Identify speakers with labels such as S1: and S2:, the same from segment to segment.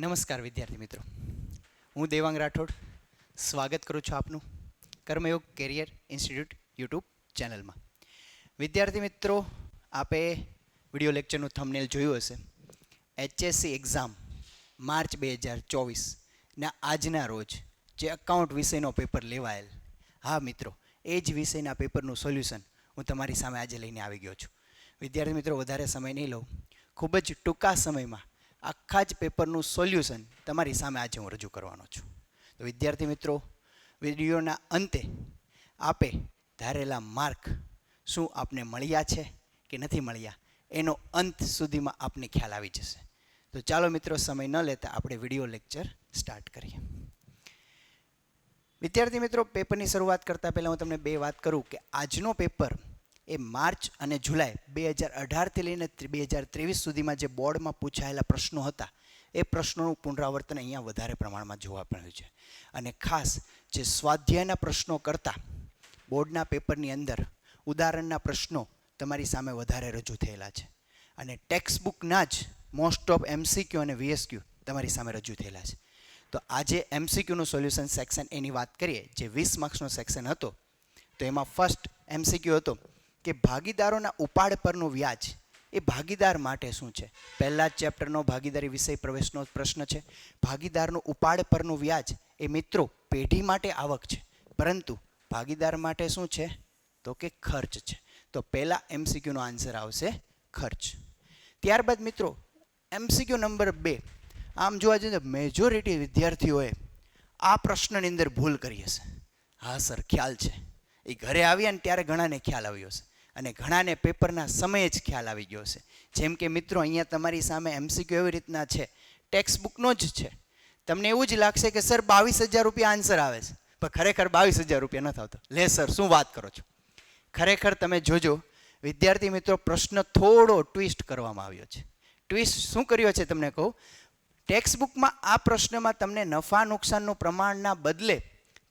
S1: નમસ્કાર વિદ્યાર્થી મિત્રો, હું દેવાંગ રાઠોડ સ્વાગત કરું છું આપનું કર્મયોગ કેરિયર ઇન્સ્ટિટ્યૂટ યુટ્યુબ ચેનલમાં. વિદ્યાર્થી મિત્રો, આપે વિડીયો લેક્ચરનું થંબનેલ જોયું હશે. HSC એક્ઝામ માર્ચ 2024ના આજના રોજ જે અકાઉન્ટ વિષયનો પેપર લેવાયેલ, હા મિત્રો, એ જ વિષયના પેપરનું સોલ્યુશન હું તમારી સામે આજે લઈને આવી ગયો છું. વિદ્યાર્થી મિત્રો, વધારે સમય નહીં લઉં, ખૂબ જ ટૂંકા સમયમાં આખા જ પેપરનું સોલ્યુશન તમારી સામે આજે હું રજૂ કરવાનો છું. તો વિદ્યાર્થી મિત્રો, વિડીયોના અંતે આપે ધારેલા માર્ક શું આપને મળ્યા છે કે નથી મળ્યા એનો અંત સુધીમાં આપને ખ્યાલ આવી જશે. તો ચાલો મિત્રો, સમય ન લેતા આપણે વિડીયો લેક્ચર સ્ટાર્ટ કરીએ. વિદ્યાર્થી મિત્રો, પેપરની શરૂઆત કરતાં પહેલાં હું તમને બે વાત કરું કે આજનો પેપર એ માર્ચ અને જુલાઈ 2018થી લઈને 2023 સુધીમાં જે બોર્ડમાં પૂછાયેલા પ્રશ્નો હતા એ પ્રશ્નોનું પુનરાવર્તન અહીંયા વધારે પ્રમાણમાં જોવા મળ્યું છે. અને ખાસ જે સ્વાધ્યાયના પ્રશ્નો કરતાં બોર્ડના પેપરની અંદર ઉદાહરણના પ્રશ્નો તમારી સામે વધારે રજૂ થયેલા છે. અને ટેક્સ્ટ બુકના જ મોસ્ટ ઓફ MCQ અને VSQ તમારી સામે રજૂ થયેલા છે. તો આજે MCQનું સોલ્યુશન સેક્શન એની વાત કરીએ, જે 20 માર્ક્સનો સેક્શન હતો. તો એમાં ફર્સ્ટ MCQ હતો કે ભાગીદારોના ઉપાડ પરનું વ્યાજ એ ભાગીદાર માટે શું છે. પહેલા જ ચેપ્ટરનો ભાગીદારી વિષય પ્રવેશનો પ્રશ્ન છે. ભાગીદારનું ઉપાડ પરનું વ્યાજ એ મિત્રો પેઢી માટે આવક છે, પરંતુ ભાગીદાર માટે શું છે તો કે ખર્ચ છે. તો પહેલા MCQનો આન્સર આવશે ખર્ચ. ત્યારબાદ મિત્રો MCQ નંબર 2, આમ જોવા જઈએ તો મેજોરિટી વિદ્યાર્થીઓએ આ પ્રશ્નની અંદર ભૂલ કરી હશે. હા સર, ખ્યાલ છે. એ ઘરે આવ્યા ને ત્યારે ઘણાને ખ્યાલ આવ્યો હશે અને ઘણાને પેપરના સમયે જ ખ્યાલ આવી ગયો હશે. જેમ કે મિત્રો, અહીંયા તમારી સામે MCQ એવી રીતના છે, ટેક્સ્ટ બુકનો જ છે. તમને એવું જ લાગશે કે સર 22,000 રૂપિયા આન્સર આવે છે, પણ ખરેખર 22,000 રૂપિયા નથી આવતો. લે સર, શું વાત કરો છો. ખરેખર તમે જોજો વિદ્યાર્થી મિત્રો, પ્રશ્ન થોડો ટ્વિસ્ટ કરવામાં આવ્યો છે. ટ્વિસ્ટ શું કર્યો છે તમને કહું. ટેક્સ્ટ બુકમાં આ પ્રશ્નમાં તમને નફા નુકસાનનું પ્રમાણના બદલે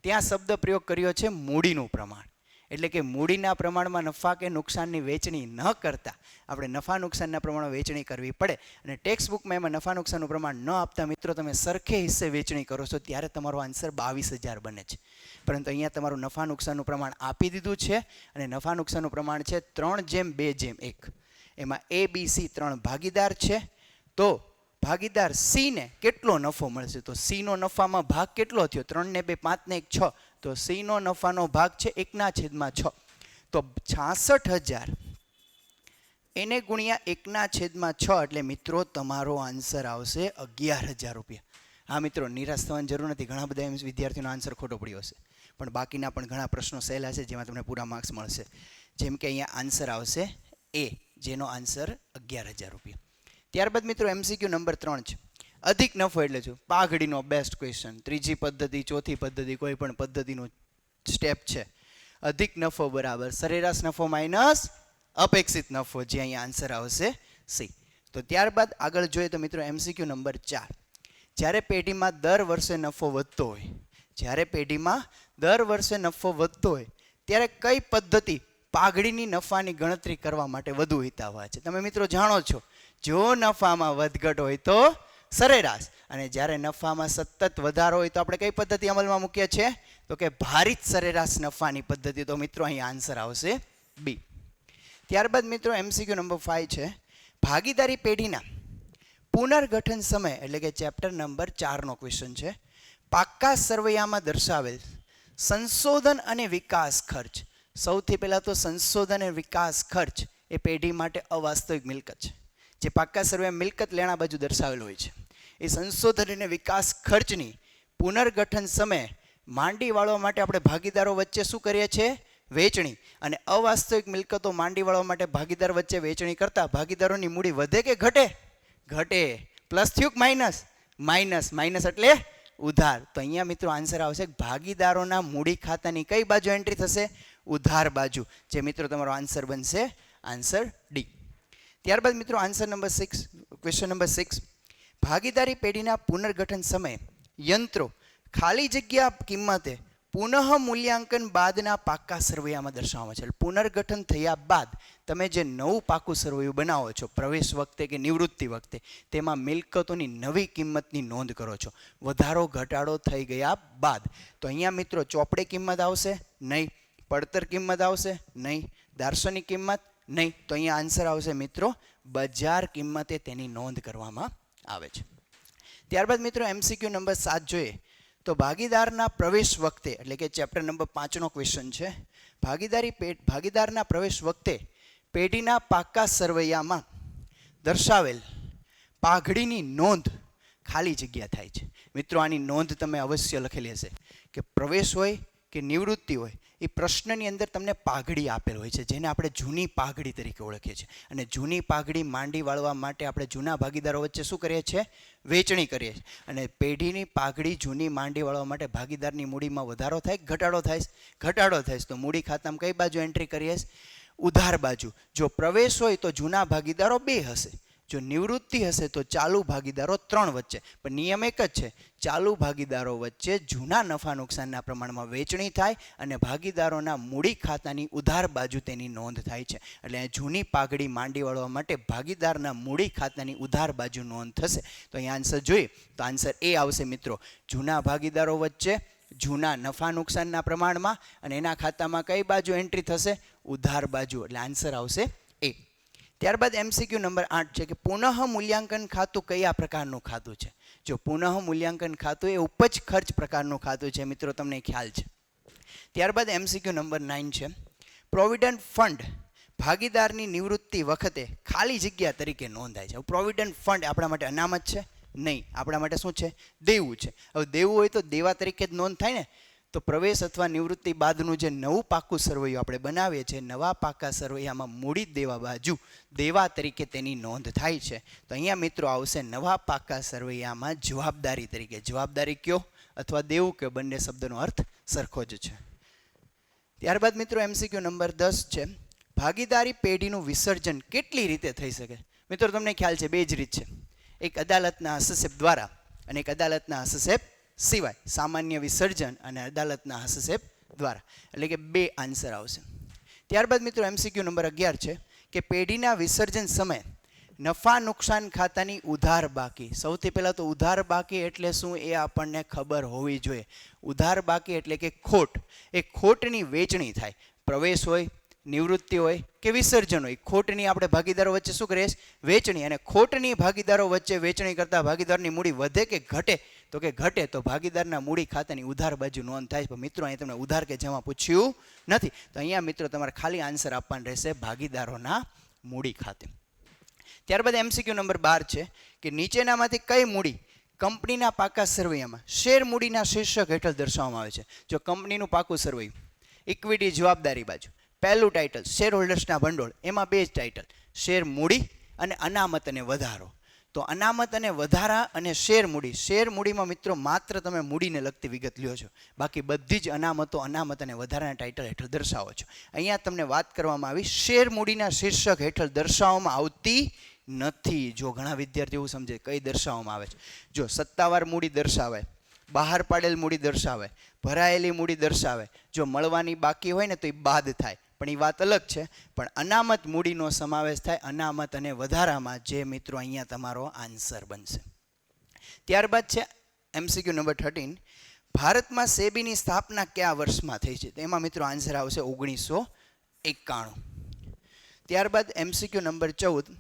S1: ત્યાં શબ્દ પ્રયોગ કર્યો છે મૂડીનું પ્રમાણ. એટલે કે મૂડીના પ્રમાણમાં નફા કે નુકસાનની વહેંચણી ન કરતા આપણે નફા નુકસાનના પ્રમાણમાં વહેંચણી કરવી પડે. અને ટેક્સ્ટ બુકમાં એમાં નફા નુકસાનનું પ્રમાણ ન આપતા મિત્રો તમે સરખે હિસ્સે વહેંચણી કરો છો ત્યારે તમારો આન્સર 22,000 બને છે. પરંતુ અહીંયા તમારું નફા નુકસાનનું પ્રમાણ આપી દીધું છે અને નફા નુકસાનનું પ્રમાણ છે 3:2:1. એમાં ABC 3 ભાગીદાર છે. તો ભાગીદાર C ને કેટલો નફો મળશે? તો C નો નફામાં ભાગ કેટલો થયો? 3 ને 2 5 ને 1 6. તો C નો નફાનો ભાગ છે 1/6. તો 66,000 એને ગુણ્યા 1/6 એટલે મિત્રો તમારો આન્સર આવશે 11,000 રૂપિયા. હા મિત્રો, નિરાશ થવાની જરૂર નથી. ઘણા બધા વિદ્યાર્થીઓનો આન્સર ખોટો પડ્યો હશે, પણ બાકીના પણ ઘણા પ્રશ્નો સહેલા છે જેમાં તમને પૂરા માર્ક્સ મળશે. જેમ કે અહીંયા આન્સર આવશે A, જેનો આન્સર 11,000 રૂપિયા. ત્યારબાદ મિત્રો MCQ નંબર 3 છે, અધિક નફો એટલે શું? પાઘડીનો બેસ્ટ ક્વેશ્ચન. ત્રીજી પદ્ધતિ, ચોથી પદ્ધતિ, કોઈ પણ પદ્ધતિનું સ્ટેપ છે. અધિક નફો બરાબર સરેરાશ નફો માઇનસ અપેક્ષિત નફો, જે અહીંયા આન્સર આવશે C. તો ત્યારબાદ આગળ જોઈએ તો મિત્રો MCQ નંબર 4, જ્યારે પેઢીમાં દર વર્ષે નફો વધતો હોય, જ્યારે પેઢીમાં દર વર્ષે નફો વધતો હોય ત્યારે કઈ પદ્ધતિ પાઘડીની નફાની ગણતરી કરવા માટે વધુ હિતાવહ છે? તમે મિત્રો જાણો છો, જો નફામાં વધઘટ હોય તો સરેરાશ, અને જ્યારે નફામાં સતત વધારો હોય તો આપણે કઈ પદ્ધતિ અમલમાં મૂકીએ છીએ? તો કે ભારિત સરેરાશ નફાની પદ્ધતિ. તો મિત્રો અહીં આન્સર આવશે B. ત્યારબાદ મિત્રો MCQ નંબર 5 છે, ભાગીદારી પેઢીના પુનર્ગઠન સમય, એટલે કે ચેપ્ટર નંબર 4નો ક્વેશ્ચન છે. પાક્કા સરવૈયામાં દર્શાવેલ સંશોધન અને વિકાસ ખર્ચ. સૌથી પહેલાં તો સંશોધન અને વિકાસ ખર્ચ એ પેઢી માટે અવાસ્તવિક મિલકત છે, જે પાક્કા સર્વે મિલકત લેણા બાજુ દર્શાવેલ હોય છે. એ સંશોધન અને વિકાસ ખર્ચની પુનર્ગઠન સમયે માંડી વાળવા માટે આપણે ભાગીદારો વચ્ચે શું કરીએ છીએ? વહેંચણી. અને અવાસ્તવિક મિલકતો માંડી વાળવા માટે ભાગીદાર વચ્ચે વહેંચણી કરતા ભાગીદારોની મૂડી વધે કે ઘટે? ઘટે. પ્લસ થયું માઇનસ? માઇનસ. માઇનસ એટલે ઉધાર. તો અહીંયા મિત્રો આન્સર આવશે ભાગીદારોના મૂડી ખાતાની કઈ બાજુ એન્ટ્રી થશે? ઉધાર બાજુ, જે મિત્રો તમારો આન્સર બનશે આન્સર D. ત્યારબાદ મિત્રો આન્સર નંબર 6, ક્વેશ્ચન નંબર 6, ભાગીદારી પેઢીના પુનર્ગઠન સમયે યંત્રો ખાલી જગ્યા કિંમતે પુનઃ મૂલ્યાંકન બાદના પાકા સરવૈયામાં દર્શાવવામાં છે. પુનર્ગઠન થયા બાદ તમે જે નવું પાકું સરવૈયું બનાવો છો પ્રવેશ વખતે કે નિવૃત્તિ વખતે, તેમાં મિલકતોની નવી કિંમતની નોંધ કરો છો વધારો ઘટાડો થઈ ગયા બાદ. તો અહીંયા મિત્રો ચોપડે કિંમત આવશે નહીં, પડતર કિંમત આવશે નહીં, દાર્શનિક કિંમત નહીં. તો અહીંયા આન્સર આવશે મિત્રો બજાર કિંમતે તેની નોંધ કરવામાં આવે છે. ત્યારબાદ મિત્રો MCQ નંબર 7 જોઈએ તો ભાગીદારના પ્રવેશ વખતે, એટલે કે ચેપ્ટર નંબર 5નો ક્વેશ્ચન છે. ભાગીદારના પ્રવેશ વખતે પેઢીના પાકા સરવૈયામાં દર્શાવેલ પાઘડીની નોંધ ખાલી જગ્યા થાય છે. મિત્રો આની નોંધ તમે અવશ્ય લખેલી હશે કે પ્રવેશ હોય કે નિવૃત્તિ હોય એ પ્રશ્નની અંદર તમને પાઘડી આપેલ હોય છે, જેને આપણે જૂની પાઘડી તરીકે ઓળખીએ છીએ. અને જૂની પાઘડી માંડી વાળવા માટે આપણે જૂના ભાગીદારો વચ્ચે શું કરીએ છીએ? વેચણી કરીએ છીએ. અને પેઢીની પાઘડી જૂની માંડી વાળવા માટે ભાગીદારની મૂડીમાં વધારો થાય, ઘટાડો થાય? ઘટાડો થાય. તો મૂડી ખાતામાં કઈ બાજુ એન્ટ્રી કરીએ? ઉધાર બાજુ. જો પ્રવેશ હોય તો જૂના ભાગીદારો 2 હશે, જો નિવૃત્તિ હશે તો ચાલુ ભાગીદારો 3 વચ્ચે. પણ નિયમ એક જ છે, ચાલુ ભાગીદારો વચ્ચે જૂના નફા નુકસાનના પ્રમાણમાં વેચણી થાય અને ભાગીદારોના મૂડી ખાતાની ઉધાર બાજુ તેની નોંધ થાય છે. એટલે જૂની પાઘડી માંડી વાળવા માટે ભાગીદારના મૂડી ખાતાની ઉધાર બાજુ નોંધ થશે. તો અહીં આન્સર જોઈએ તો આન્સર એ આવશે મિત્રો, જૂના ભાગીદારો વચ્ચે જૂના નફા નુકસાનના પ્રમાણમાં અને એના ખાતામાં કઈ બાજુ એન્ટ્રી થશે? ઉધાર બાજુ. એટલે આન્સર આવશે એ. ત્યારબાદ MCQ નંબર 8 છે કે પુનઃ મૂલ્યાંકન ખાતું કયા પ્રકારનું ખાતું છે? જો પુનઃ મૂલ્યાંકન ખાતું એ ઉપજ ખર્ચ પ્રકારનું ખાતું છે મિત્રો, તમને ખ્યાલ છે. ત્યારબાદ MCQ નંબર 9 છે, પ્રોવિડન્ટ ફંડ ભાગીદારની નિવૃત્તિ વખતે ખાલી જગ્યા તરીકે નોંધાય છે. પ્રોવિડન્ટ ફંડ આપણા માટે અનામત છે? નહીં, આપણા માટે શું છે? દેવું છે. હવે દેવું હોય તો દેવા તરીકે જ નોંધ થાય ને. તો પ્રવેશ અથવા નિવૃત્તિ બાદનું જે નવું પાકું સરવૈયું આપણે બનાવીએ છીએ, નવા પાકા સરવૈયામાં મૂડી દેવા બાજુ દેવા તરીકે તેની નોંધ થાય છે. તો અહીંયા મિત્રો આવશે નવા પાકા સરવૈયામાં જવાબદારી તરીકે. જવાબદારી કયો અથવા દેવું કયો, બંને શબ્દનો અર્થ સરખો જ છે. ત્યારબાદ મિત્રો MCQ નંબર 10 છે, ભાગીદારી પેઢીનું વિસર્જન કેટલી રીતે થઈ શકે? મિત્રો તમને ખ્યાલ છે 2 જ રીત છે, એક અદાલતના હસ્તક્ષેપ દ્વારા અને એક અદાલતના હસ્તક્ષેપ સિવાય. સામાન્ય વિસર્જન અને અદાલતના હસ્તક્ષેપ દ્વારા. એટલે કે 2 આન્સર આવશે. ત્યારબાદ મિત્રો MCQ નંબર 11 છે કે પેઢીના વિસર્જન સમયે નફા નુકસાન ખાતાની ઉધાર બાકી. સૌથી પહેલાં તો ઉધાર બાકી એટલે શું એ આપણને ખબર હોવી જોઈએ. ઉધાર બાકી એટલે કે ખોટ. એ ખોટની વેચણી થાય, પ્રવેશ હોય, નિવૃત્તિ હોય કે વિસર્જન હોય, ખોટની આપણે ભાગીદારો વચ્ચે શું કરીએ? વેચણી. અને ખોટની ભાગીદારો વચ્ચે વેચણી કરતા ભાગીદારની મૂડી વધે કે ઘટે? તો કે ઘટે. તો ભાગીદારના મૂડી ખાતાની ઉધાર બાજુ નોંધ થાય. પણ મિત્રો અહીં તમને ઉધાર કે જમા પૂછ્યું નથી. તો અહીંયા મિત્રો તમારે ખાલી આન્સર આપવાનું રહેશે ભાગીદારોના મૂડી ખાતે. ત્યારબાદ MCQ નંબર 12 છે કે નીચેનામાંથી કઈ મૂડી કંપનીના પાકા સરવૈયામાં શેર મૂડીના શીર્ષક હેઠળ દર્શાવવામાં આવે છે? જો કંપનીનું પાકું સરવૈયું, ઇક્વિટી જવાબદારી બાજુ, પહેલું ટાઇટલ શેર હોલ્ડર્સના ભંડોળ, એમાં 2 જ ટાઇટલ, શેર મૂડી અને અનામત અને વધારો. તો અનામત અને વધારા અને શેર મૂડી. શેર મૂડીમાં મિત્રો માત્ર તમે મૂડીને લગતી વિગત લ્યો છો, બાકી બધી જ અનામતો અનામત અને વધારાના ટાઇટલ હેઠળ દર્શાવો છો. અહીંયા તમને વાત કરવામાં આવી શેર મૂડીના શીર્ષક હેઠળ દર્શાવવામાં આવતી નથી. જો ઘણા વિદ્યાર્થીઓ એવું સમજે કઈ દર્શાવવામાં આવે છે. જો સત્તાવાર મૂડી દર્શાવે, બહાર પાડેલ મૂડી દર્શાવે, ભરાયેલી મૂડી દર્શાવે. જો મળવાની બાકી હોય ને તો એ બાદ થાય, પણ એ વાત અલગ છે. પણ અનામત મૂડીનો સમાવેશ થાય અનામત અને વધારામાં, જે મિત્રો અહીંયા તમારો આન્સર બનશે. ત્યારબાદ છે MCQ નંબર 13, ભારતમાં સેબીની સ્થાપના કયા વર્ષમાં થઈ છે? તો એમાં મિત્રો આન્સર આવશે 1991. ત્યારબાદ MCQ નંબર 14,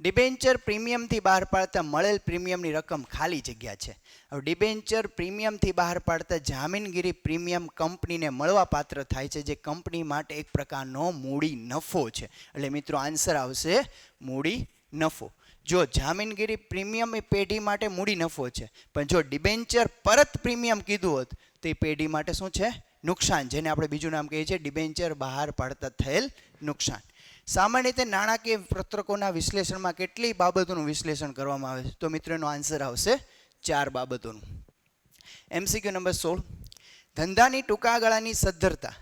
S1: ડિબેન્ચર પ્રીમિયમથી બહાર પાડતા મળેલ પ્રીમિયમની રકમ ખાલી જગ્યા છે. હવે ડિબેન્ચર પ્રીમિયમથી બહાર પાડતા જામીનગીરી પ્રીમિયમ કંપનીને મળવા પાત્ર થાય છે, જે કંપની માટે એક પ્રકારનો મૂડી નફો છે. એટલે મિત્રો આન્સર આવશે મૂડી નફો. જો જામીનગીરી પ્રીમિયમ એ પેઢી માટે મૂડી નફો છે, પણ જો ડિબેન્ચર પરત પ્રીમિયમ કીધું હોત તો એ પેઢી માટે શું છે? નુકસાન, જેને આપણે બીજું નામ કહીએ છીએ ડિબેન્ચર બહાર પાડતા થયેલ નુકસાન. સામાન્ય રીતે નાણાકીય પત્રકોના વિશ્લેષણમાં કેટલી બાબતોનું વિશ્લેષણ કરવામાં આવે છે? તો મિત્રો એનો આન્સર આવશે 4 બાબતોનું. MCQ નંબર 16, ધંધાની ટૂંકા ગાળાની સદ્ધરતા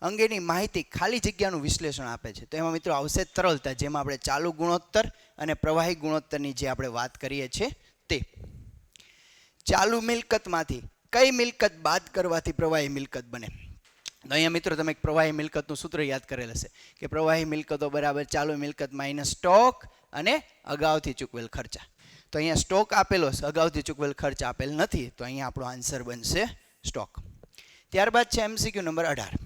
S1: અંગેની માહિતી ખાલી જગ્યાનું વિશ્લેષણ આપે છે. તો એમાં મિત્રો આવશે તરલતા, જેમાં આપણે ચાલુ ગુણોત્તર અને પ્રવાહી ગુણોત્તરની જે આપણે વાત કરીએ છીએ તે. ચાલુ મિલકતમાંથી કઈ મિલકત બાદ કરવાથી પ્રવાહી મિલકત બને? તો અહીંયા મિત્રો તમે એક પ્રવાહી મિલકતનું સૂત્ર યાદ કરેલ હશે કે પ્રવાહી મિલકતો બરાબર ચાલુ મિલકત માઇનસ સ્ટોક અને અગાઉથી ચૂકવેલ ખર્ચા. તો અહીંયા સ્ટોક આપેલો છે, અગાઉથી ચૂકવેલ ખર્ચ આપેલ નથી, તો અહીંયા આપણો આન્સર બનશે સ્ટોક. ત્યારબાદ છે MCQ નંબર 18.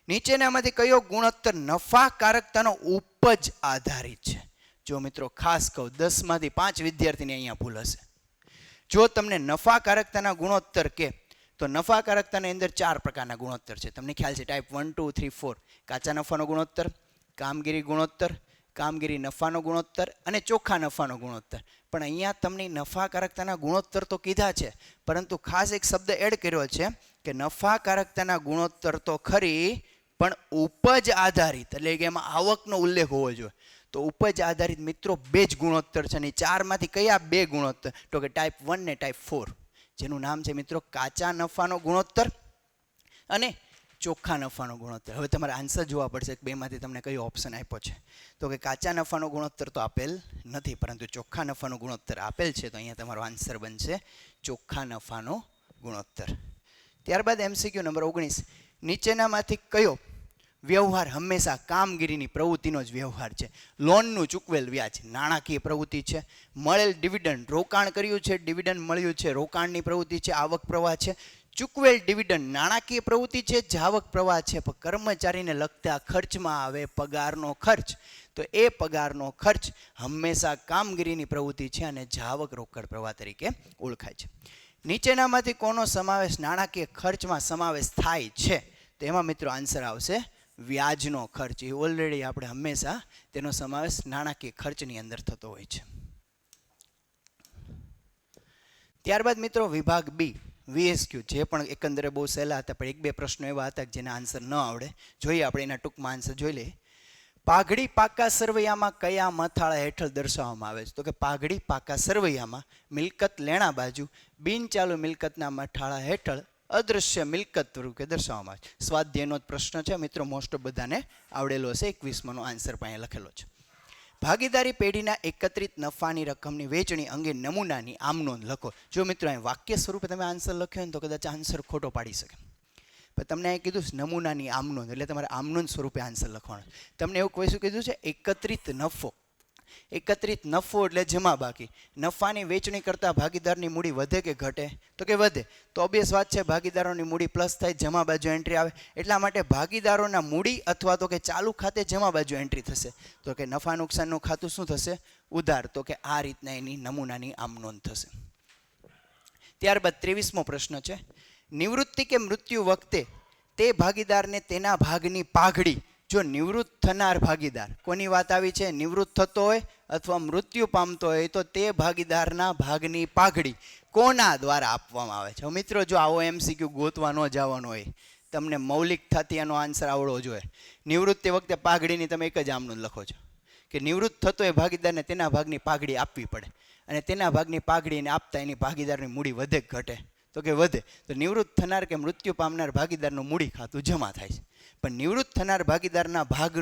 S1: નીચેનામાંથી કયો ગુણોત્તર નફાકારકતાનો ઉપજ આધારિત છે? જો મિત્રો ખાસ કહું, 10 માંથી 5 વિદ્યાર્થીને અહીંયા ભૂલ હશે. જો તમને નફાકારકતાના ગુણોત્તર કે તો નફાકારકતાની અંદર 4 પ્રકારના ગુણોત્તર છે. તમને ખ્યાલ છે, ટાઈપ 1, 2, 3, 4. કાચા નફાનો ગુણોત્તર, કામગીરી ગુણોત્તર, કામગીરી નફાનો ગુણોત્તર અને ચોખ્ખા નફાનો ગુણોત્તર. પણ અહીંયા તમને નફાકારકતાના ગુણોત્તર તો કીધા છે, પરંતુ ખાસ એક શબ્દ એડ કર્યો છે કે નફાકારકતાના ગુણોત્તર તો ખરી, પણ ઉપજ આધારિત, એટલે કે એમાં આવકનો ઉલ્લેખ હોવો જોઈએ. તો ઉપજ આધારિત મિત્રો 2 જ ગુણોત્તર છે, અને 4 માંથી કયા 2 ગુણોત્તર? તો કે ટાઈપ 1 ને ટાઈપ 4, જેનું નામ છે મિત્રો કાચા નફાનો ગુણોત્તર અને ચોખ્ખા નફાનો ગુણોત્તર. હવે તમારે આન્સર જોવા પડશે કે બેમાંથી તમને કયો ઓપ્શન આપ્યો છે. તો કે કાચા નફાનો ગુણોત્તર તો આપેલ નથી, પરંતુ ચોખ્ખા નફાનો ગુણોત્તર આપેલ છે, તો અહીંયા તમારો આન્સર બનશે ચોખ્ખા નફાનો ગુણોત્તર. ત્યારબાદ MCQ નંબર 19. નીચેનામાંથી કયો વ્યવહાર હંમેશા કામગીરીની પ્રવૃત્તિનો જ વ્યવહાર છે? લોનનું ચૂકવેલ વ્યાજ નાણાકીય પ્રવૃત્તિ છે, મળેલ ડિવિડન્ડ રોકાણ કર્યું છે, ડિવિડન્ડ મળ્યું છે, રોકાણની પ્રવૃત્તિ છે, આવક પ્રવાહ છે. ચૂકવેલ ડિવિડન્ડ નાણાકીય પ્રવૃત્તિ છે, જાવક પ્રવાહ છે. પણ કર્મચારીને લગતા ખર્ચમાં આવે પગારનો ખર્ચ, તો એ પગારનો ખર્ચ હંમેશા કામગીરીની પ્રવૃત્તિ છે અને જાવક રોકડ પ્રવાહ તરીકે ઓળખાય છે. નીચેનામાંથી કોનો સમાવેશ નાણાકીય ખર્ચમાં સમાવેશ થાય છે? તો એમાં મિત્રો આન્સર આવશે વ્યાજનો ખર્ચ. એ ઓલરેડી આપણે હંમેશા તેનો સમાવેશ નાણાકીય ખર્ચની અંદર થતો હોય છે. ત્યારબાદ મિત્રો વિભાગ બી VSQ, જે પણ એકંદરે બહુ સહેલા હતા, પણ 1-2 પ્રશ્નો એવા હતા કે જેના આન્સર ન આવડે. જોઈએ આપણે એના ટૂંકમાં આન્સર જોઈ લઈએ. પાઘડી પાકા સરવૈયામાં કયા મથાળા હેઠળ દર્શાવવામાં આવે છે? તો કે પાઘડી પાકા સરવૈયામાં મિલકત લેણા બાજુ બિનચાલુ મિલકતના મથાળા હેઠળ અદૃશ્ય મિલકત તરીકે દર્શાવવામાં આવે છે. સ્વાધ્યાયનો જ પ્રશ્ન છે મિત્રો, મોસ્ટ ઓફ બધાને આવડેલો હશે. 21માંનો આન્સર પણ અહીંયા લખેલો છે. ભાગીદારી પેઢીના એકત્રિત નફાની રકમની વહેંચણી અંગે નમૂનાની આમ નોંધ લખો. જો મિત્રો અહીં વાક્ય સ્વરૂપે તમે આન્સર લખ્યો ને તો કદાચ આન્સર ખોટો પાડી શકે, પણ તમને અહીં કીધું નમૂનાની આમ નોંધ, એટલે તમારે આમ નોંધ સ્વરૂપે આન્સર લખવાનો. તમને એવું કોઈ શું કીધું છે? એકત્રિત નફો. એકત્રિત નફો એટલે જમા બાકી. નફાની વેચણી કરતા ભાગીદારની મૂડી વધે કે ઘટે? તો કે વધે. તો ઓબ્વિયસ વાત છે, ભાગીદારોની મૂડી પ્લસ થાય, જમા બાજુ એન્ટ્રી આવે. એટલા માટે ભાગીદારોના મૂડી અથવા તો કે ચાલુ ખાતે જમા બાજુ એન્ટ્રી થશે. તો કે નફા નુકસાનનું ખાતું શું થશે? ઉધાર. તો કે આ રીતના એની નમૂનાની આમ નોંધ થશે. ત્યારબાદ 23મો પ્રશ્ન છે. નિવૃત્તિ કે મૃત્યુ વખતે તે ભાગીદારને તેના ભાગની પાઘડી. જો નિવૃત્ત થનાર ભાગીદાર, કોની વાત આવી છે? નિવૃત્ત થતો હોય અથવા મૃત્યુ પામતો હોય તો તે ભાગીદારના ભાગની પાઘડી કોના દ્વારા આપવામાં આવે છે? મિત્રો જો આવો MCQ ગોતવા ન જવાનો હોય, તમને મૌલિક થતી એનો આન્સર આવડવો જોઈએ. નિવૃત્તિ વખતે પાઘડીની તમે એક જ આમનું લખો છો કે નિવૃત્ત થતો હોય ભાગીદારને તેના ભાગની પાઘડી આપવી પડે, અને તેના ભાગની પાઘડીને આપતા એની ભાગીદારની મૂડી વધે કે ઘટે? તો કે વધે. તો નિવૃત્ત થનાર કે મૃત્યુ પામનાર ભાગીદારનું મૂડી ખાતું જમા થાય છે. પણ નિવૃત્ત થનાર ભાગીદારના ભાગ,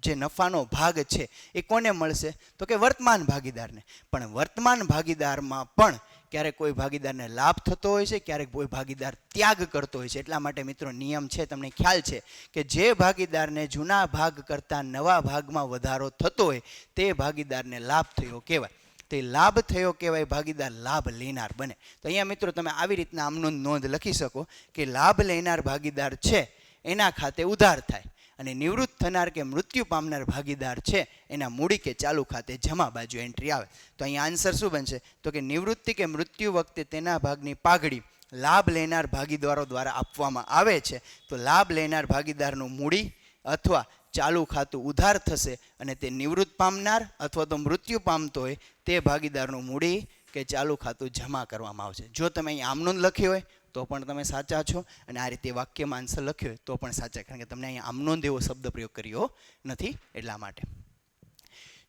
S1: જે નફાનો ભાગ છે એ કોને મળશે? તો કે વર્તમાન ભાગીદારને. પણ વર્તમાન ભાગીદારમાં પણ ક્યારેક કોઈ ભાગીદારને લાભ થતો હોય છે, ક્યારેક કોઈ ભાગીદાર ત્યાગ કરતો હોય છે. એટલા માટે મિત્રો નિયમ છે, તમને ખ્યાલ છે કે જે ભાગીદારને જૂના ભાગ કરતાં નવા ભાગમાં વધારો થતો હોય તે ભાગીદારને લાભ થયો કહેવાય. તે લાભ થયો કહેવાય, ભાગીદાર લાભ લેનાર બને. તો અહીંયા મિત્રો તમે આવી રીતના આમનો નોંધ લખી શકો કે લાભ લેનાર ભાગીદાર છે એના ખાતે ઉધાર થાય, અને નિવૃત્ત થનાર કે મૃત્યુ પામનાર ભાગીદાર છે એના મૂડી કે ચાલુ ખાતે જમા બાજુ એન્ટ્રી આવે. તો અહીંયા આન્સર શું બનશે? તો કે નિવૃત્તિ કે મૃત્યુ વખતે તેના ભાગની પાઘડી લાભ લેનાર ભાગીદારો દ્વારા આપવામાં આવે છે. તો લાભ લેનાર ભાગીદારનું મૂડી અથવા ચાલુ ખાતું ઉધાર થશે, અને તે નિવૃત્ત પામનાર અથવા તો મૃત્યુ પામતો હોય તે ભાગીદારનું મૂડી કે ચાલુ ખાતું જમા કરવામાં આવશે. જો તમે અહીં આમનોંધ લખી હોય તો પણ તમે સાચા છો, અને આ રીતે વાક્યમાં આન્સર લખ્યો હોય તો પણ સાચા, કારણ કે તમને અહીંયા આમનોંધ એવો શબ્દ પ્રયોગ કર્યો નથી એટલા માટે.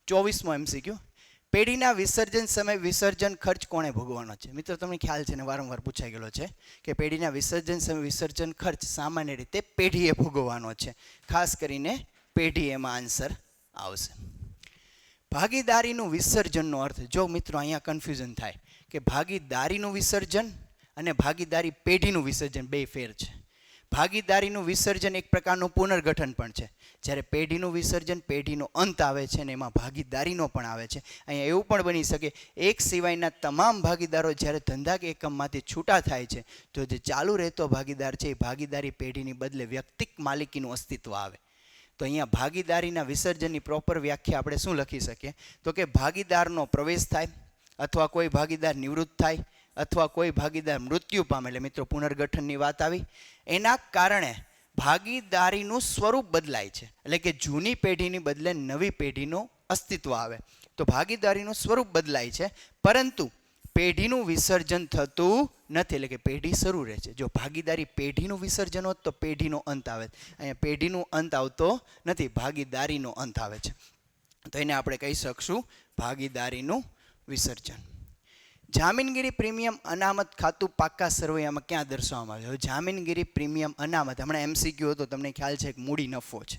S1: 24મો MCQ. પેઢીના વિસર્જન સમયે વિસર્જન ખર્ચ કોણે ભોગવવાનો છે? મિત્રો તમને ખ્યાલ છે ને, વારંવાર પૂછાઈ ગયેલો છે કે પેઢીના વિસર્જન સમયે વિસર્જન ખર્ચ સામાન્ય રીતે પેઢીએ ભોગવવાનો છે. ખાસ કરીને પેઢી એમાં આન્સર આવશે. ભાગીદારીનું વિસર્જનનો અર્થ, જો મિત્રો અહીંયા કન્ફ્યુઝન થાય કે ભાગીદારીનું વિસર્જન અને ભાગીદારી પેઢીનું વિસર્જન બે ફેર છે. ભાગીદારીનું વિસર્જન એક પ્રકારનું પુનર્ગઠન પણ છે. જ્યારે પેઢીનું વિસર્જન પેઢીનો અંત આવે છે ને એમાં ભાગીદારીનો પણ આવે છે. અહીંયા એવું પણ બની શકે એક સિવાયના તમામ ભાગીદારો જ્યારે ધંધાકીય એકમમાંથી છૂટા થાય છે તો જે ચાલુ રહેતો ભાગીદાર છે એ ભાગીદારી પેઢીની બદલે વ્યક્તિક માલિકીનું અસ્તિત્વ આવે. તો અહીંયા ભાગીદારીના વિસર્જનની પ્રોપર વ્યાખ્યા આપણે શું લખી શકીએ તો કે ભાગીદારનો પ્રવેશ થાય અથવા કોઈ ભાગીદાર નિવૃત્ત થાય અથવા કોઈ ભાગીદાર મૃત્યુ પામે, એટલે મિત્રો પુનર્ગઠનની વાત આવી, એના કારણે ભાગીદારીનું સ્વરૂપ બદલાય છે. એટલે કે જૂની પેઢીની બદલે નવી પેઢીનું અસ્તિત્વ આવે. તો ભાગીદારીનું સ્વરૂપ બદલાય છે પરંતુ પેઢીનું વિસર્જન થતું નથી. એટલે કે પેઢી શરૂ રહે છે. જો ભાગીદારી પેઢીનું વિસર્જન હોત તો પેઢીનો અંત આવે. અહીંયા પેઢીનો અંત આવતો નથી, ભાગીદારીનો અંત આવે છે. તો એને આપણે કહી શકશું ભાગીદારીનું વિસર્જન. જામીનગીરી પ્રીમિયમ અનામત ખાતું પાકા સરવૈયામાં ક્યાં દર્શાવવામાં આવે છે? જામીનગીરી પ્રીમિયમ અનામત હમણાં એમસીક્યુ હતો, તમને ખ્યાલ છે કે મૂડી નફો છે.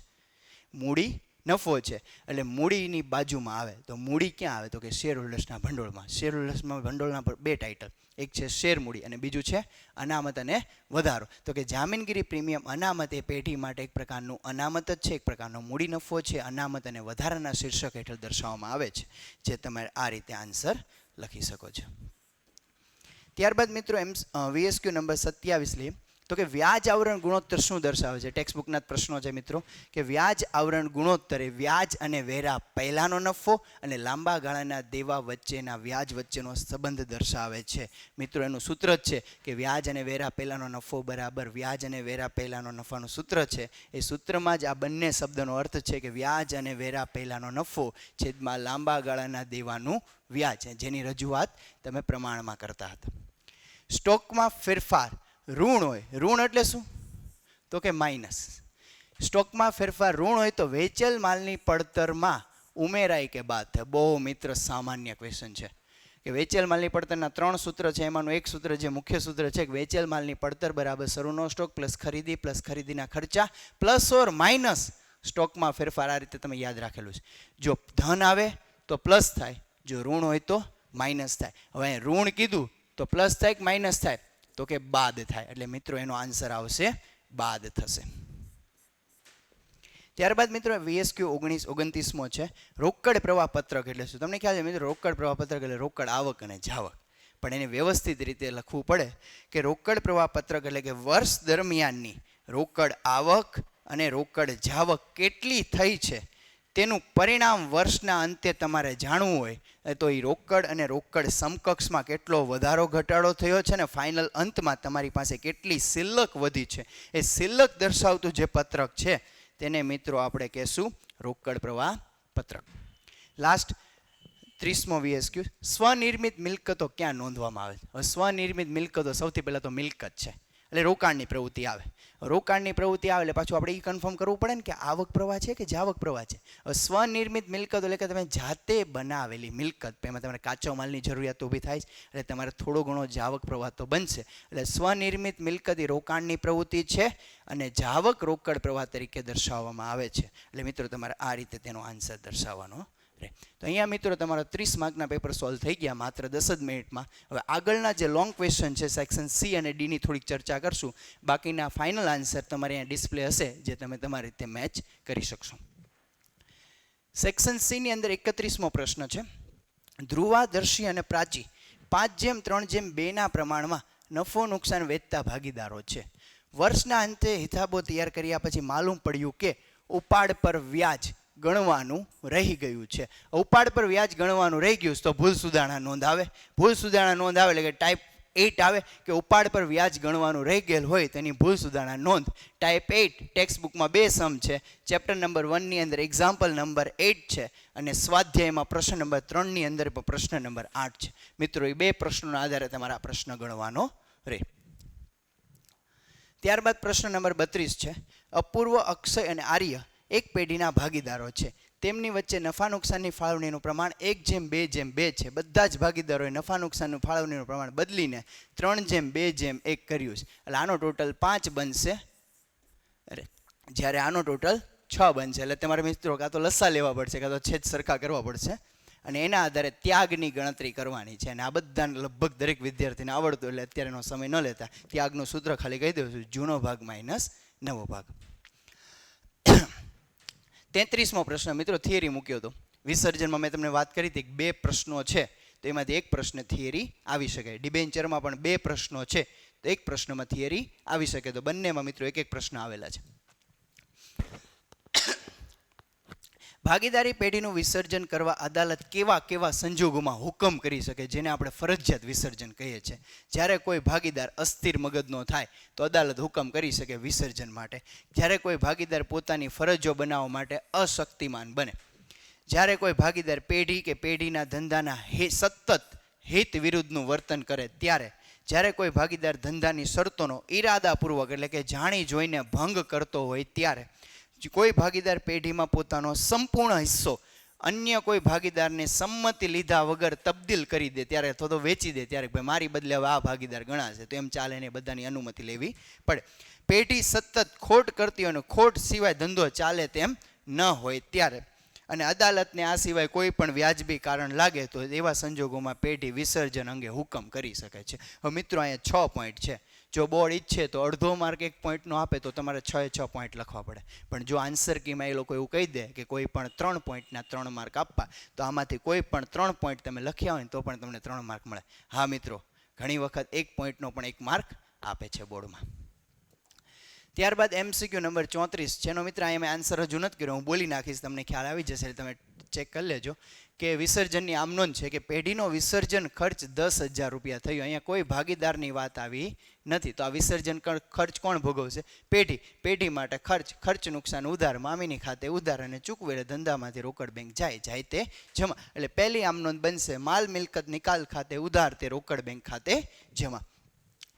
S1: મૂડી નફો છે એટલે મૂડીની બાજુમાં આવે. તો મૂડી ક્યાં આવે તો કે શેર હોલ્ડર્સના ભંડોળમાં. શેર હોલ્ડર્સમાં ભંડોળના બે ટાઇટલ, એક છે શેર મૂડી અને બીજું છે અનામત અને વધારો. તો કે જામીનગીરી પ્રીમિયમ અનામત એ પેઢી માટે એક પ્રકારનું અનામત જ છે, એક પ્રકારનો મૂડી નફો છે. અનામત અને વધારાના શીર્ષક હેઠળ દર્શાવવામાં આવે છે, જે તમે આ રીતે આન્સર લખી શકો છો. ત્યારબાદ મિત્રો VSQ નંબર 27 લઈએ તો કે વ્યાજ આવરણ ગુણોત્તર શું દર્શાવે છે? ટેક્સ્ટ બુકના જ પ્રશ્નો છે મિત્રો કે વ્યાજ આવરણ ગુણોત્તર એ વ્યાજ અને વેરા પહેલાનો નફો અને લાંબા ગાળાના દેવા વચ્ચેના વ્યાજ વચ્ચેનો સંબંધ દર્શાવે છે. મિત્રો એનું સૂત્ર જ છે કે વ્યાજ અને વેરા પહેલાનો નફો બરાબર વ્યાજ અને વેરા પહેલાનો નફાનું સૂત્ર છે. એ સૂત્રમાં જ આ બંને શબ્દનો અર્થ છે કે વ્યાજ અને વેરા પહેલાનો નફો છેદમાં લાંબા ગાળાના દેવાનું વ્યાજ, જેની રજૂઆત તમે પ્રમાણમાં કરતા હતા. સ્ટોકમાં ફેરફાર ઋણ હોય. ઋણ એટલે શું તો કે માઇનસ. સ્ટોકમાં ફેરફાર ઋણ હોય તો વેચેલ માલની પડતરમાં ઉમેરાય કે બાદ થાય? બહુ મિત્ર સામાન્ય ક્વેશ્ચન છે કે વેચેલ માલની પડતરના 3 સૂત્ર છે, એમાંનું એક સૂત્ર જે મુખ્ય સૂત્ર છે કે વેચેલ માલની પડતર બરાબર શરૂનો સ્ટોક પ્લસ ખરીદીના ખર્ચા પ્લસ ઓર માઇનસ સ્ટોકમાં ફેરફાર. આ રીતે તમે યાદ રાખેલું છે. જો ધન આવે તો પ્લસ થાય, જો ઋણ હોય તો માઇનસ થાય. હવે ઋણ કીધું તો પ્લસ થાય કે માઇનસ થાય તો કે બાદ થાય. એટલે મિત્રો એનો આન્સર આવશે બાદ થશે. ત્યારબાદ મિત્રો VSQ 29 છે રોકડ પ્રવાહ પત્રક એટલે શું? તમને ખ્યાલ છે મિત્રો રોકડ પ્રવાહ પત્રક એટલે રોકડ આવક અને જાવક, પણ એને વ્યવસ્થિત રીતે લખવું પડે કે રોકડ પ્રવાહ પત્રક એટલે કે વર્ષ દરમિયાનની રોકડ આવક અને રોકડ જાવક કેટલી થઈ છે તેનું પરિણામ વર્ષના અંતે તમારે જાણવું હોય તો એ રોકડ અને રોકડ સમકક્ષમાં કેટલો વધારો ઘટાડો થયો છે ને ફાઇનલ અંતમાં તમારી પાસે કેટલી સિલક વધી છે એ સિલક દર્શાવતું જે પત્રક છે તેને મિત્રો આપણે કહેશું રોકડ પ્રવાહ પત્રક. લાસ્ટ 30મો VSQ સ્વનિર્મિત મિલકતો ક્યાં નોંધવામાં આવે? હવે સ્વનિર્મિત મિલકતો સૌથી પહેલાં તો મિલકત છે એટલે રોકાણની પ્રવૃત્તિ આવે. રોકાણની પ્રવૃત્તિ આવે એટલે પાછું આપણે એ કન્ફર્મ કરવું પડે ને કે આવક પ્રવાહ છે કે જાવક પ્રવાહ છે. હવે સ્વનિર્મિત મિલકત એટલે કે તમે જાતે બનાવેલી મિલકત, એમાં તમારે કાચા માલની જરૂરિયાત ઊભી થાય એટલે તમારે થોડો ઘણો જાવક પ્રવાહ તો બનશે. એટલે સ્વનિર્મિત મિલકત એ રોકાણની પ્રવૃત્તિ છે અને જાવક રોકડ પ્રવાહ તરીકે દર્શાવવામાં આવે છે. એટલે મિત્રો તમારે આ રીતે તેનો આન્સર દર્શાવવાનો. તો અહીંયા મિત્રો તમારા 30 માર્કના પેપર સોલ્વ થઈ ગયા માત્ર 10 જ મિનિટમાં. હવે આગળના જે લોંગ ક્વેશ્ચન છે સેક્શન C અને D ની થોડીક ચર્ચા કરશું. બાકીના ફાઇનલ આન્સર તમારે અહીંયા ડિસ્પ્લે હશે જે તમે તમારી રીતે મેચ કરી શકશો. સેક્શન C ની અંદર 31મો પ્રશ્ન છે ધ્રુવાદર્શી અને પ્રાચી 5:3:2 ના પ્રમાણમાં નફો નુકસાન વેચતા ભાગીદારો છે. વર્ષના અંતે હિસાબો તૈયાર કર્યા પછી માલુમ પડ્યું કે ઉપાડ પર વ્યાજ ગણવાનું રહી ગયું છે. ઉપાડ પર વ્યાજ ગણવાનું રહી ગયું તો ભૂલ સુધારણા નોંધ આવે. ભૂલ સુધારણા નોંધ આવે એટલે કે ટાઈપ 8 આવે કે ઉપાડ પર વ્યાજ ગણવાનું રહી ગયેલ હોય તેની ભૂલ સુધારણા નોંધ. ટાઈપ 8 ટેક્સ્ટ બુકમાં 2 સમ છે. ચેપ્ટર નંબર 1 ની અંદર એક્ઝામ્પલ નંબર 8 છે અને સ્વાધ્યાયમાં પ્રશ્ન નંબર 3 ની અંદર પણ પ્રશ્ન નંબર 8 છે. મિત્રો એ 2 પ્રશ્નોના આધારે તમારા પ્રશ્ન ગણવાનો રહે. ત્યારબાદ પ્રશ્ન નંબર 32 છે અપૂર્વ, અક્ષય અને આર્ય એક પેઢીના ભાગીદારો છે. તેમની વચ્ચે નફા નુકસાનની ફાળવણીનું પ્રમાણ 1:2:2 છે. બધા જ ભાગીદારોએ નફા નુકસાનનું ફાળવણીનું પ્રમાણ બદલીને 3:2:1 કર્યું છે. એટલે આનો ટોટલ 5 બનશે જ્યારે આનો ટોટલ 6 બનશે. એટલે તમારે મિત્રો કાં તો લસ્સા લેવા પડશે કાં તો છેદ સરખા કરવા પડશે. અને એના આધારે ત્યાગની ગણતરી કરવાની છે. અને આ બધાને લગભગ દરેક વિદ્યાર્થીને આવડતું, એટલે અત્યારેનો સમય ન લેતા ત્યાગનું સૂત્ર ખાલી કહી દઉં છું: જૂનો ભાગ માઇનસ નવો ભાગ. 33મો પ્રશ્ન મિત્રો થિયરી મૂક્યો હતો. વિસર્જનમાં મેં તમને વાત કરી હતી કે 2 પ્રશ્નો છે, તો એમાંથી એક પ્રશ્ન થિયરી આવી શકે. ડિબેન્ચરમાં પણ 2 પ્રશ્નો છે, તો એક પ્રશ્નમાં થિયરી આવી શકે. તો બંનેમાં મિત્રો એક પ્રશ્ન આવેલા છે. ભાગીદારી પેઢીનું વિસર્જન કરવા અદાલત કેવા કેવા સંજોગોમાં હુકમ કરી શકે, જેને આપણે ફરજિયાત વિસર્જન કહીએ છીએ. જ્યારે કોઈ ભાગીદાર અસ્થિર મગજનો થાય તો અદાલત હુકમ કરી શકે વિસર્જન માટે. જ્યારે કોઈ ભાગીદાર પોતાની ફરજો બનાવવા માટે અશક્તિમાન બને, જ્યારે કોઈ ભાગીદાર પેઢી કે પેઢીના ધંધાના સતત હિત વિરુદ્ધનું વર્તન કરે ત્યારે, જ્યારે કોઈ ભાગીદાર ધંધાની શરતોનો ઈરાદાપૂર્વક એટલે કે જાણી જોઈને ભંગ કરતો હોય ત્યારે, કોઈ ભાગીદાર પેઢીમાં પોતાનો સંપૂર્ણ હિસ્સો અન્ય કોઈ ભાગીદારને સંમતિ લીધા વગર તબદીલ કરી દે ત્યારે, અથવા તો વેચી દે ત્યારે, ભાઈ મારી બદલે હવે આ ભાગીદાર ગણાશે તો એમ ચાલે ને, બધાની અનુમતિ લેવી પડે. પેઢી સતત ખોટ કરતી હોય અને ખોટ સિવાય ધંધો ચાલે તેમ ન હોય ત્યારે, અને અદાલતને આ સિવાય કોઈ પણ વ્યાજબી કારણ લાગે તો એવા સંજોગોમાં પેઢી વિસર્જન અંગે હુકમ કરી શકે છે. હવે મિત્રો અહીંયા 6 પોઈન્ટ છે. જો બોર્ડ ઈચ્છે તો અડધો માર્ક 1 પોઈન્ટનો આપે તો તમારે 6 પોઈન્ટ લખવા પડે. પણ જો આન્સર કીમાં એ લોકો એવું કહી દે કે કોઈ પણ 3 પોઈન્ટના 3 માર્ક આપવા, તો આમાંથી કોઈ પણ 3 પોઈન્ટ તમે લખ્યા હોય તો પણ તમને 3 માર્ક મળે. હા મિત્રો, ઘણી વખત 1 પોઈન્ટનો પણ 1 માર્ક આપે છે બોર્ડમાં. ત્યારબાદ MCQ નંબર 34, જેનો મિત્ર અહીંયા મેં આન્સર હજુ નથી કર્યો, હું બોલી નાખીશ, તમને ખ્યાલ આવી જશે, એટલે તમે ચેક કરી લેજો કે વિસર્જનની આમ નોંધ છે કે પેઢીનો વિસર્જન ખર્ચ 10,000 રૂપિયા થયો. અહીંયા કોઈ ભાગીદારની વાત આવી નથી, તો આ વિસર્જન ખર્ચ કોણ ભોગવશે? પેઢી. પેઢી માટે ખર્ચ નુકસાન ઉધાર, મામીની ખાતે ઉધાર, અને ચૂકવેલા ધંધામાંથી રોકડ બેંક જાય તે જમા. એટલે પહેલી આમ નોંધ બનશે માલ મિલકત નિકાલ ખાતે ઉધાર, તે રોકડ બેંક ખાતે જમા.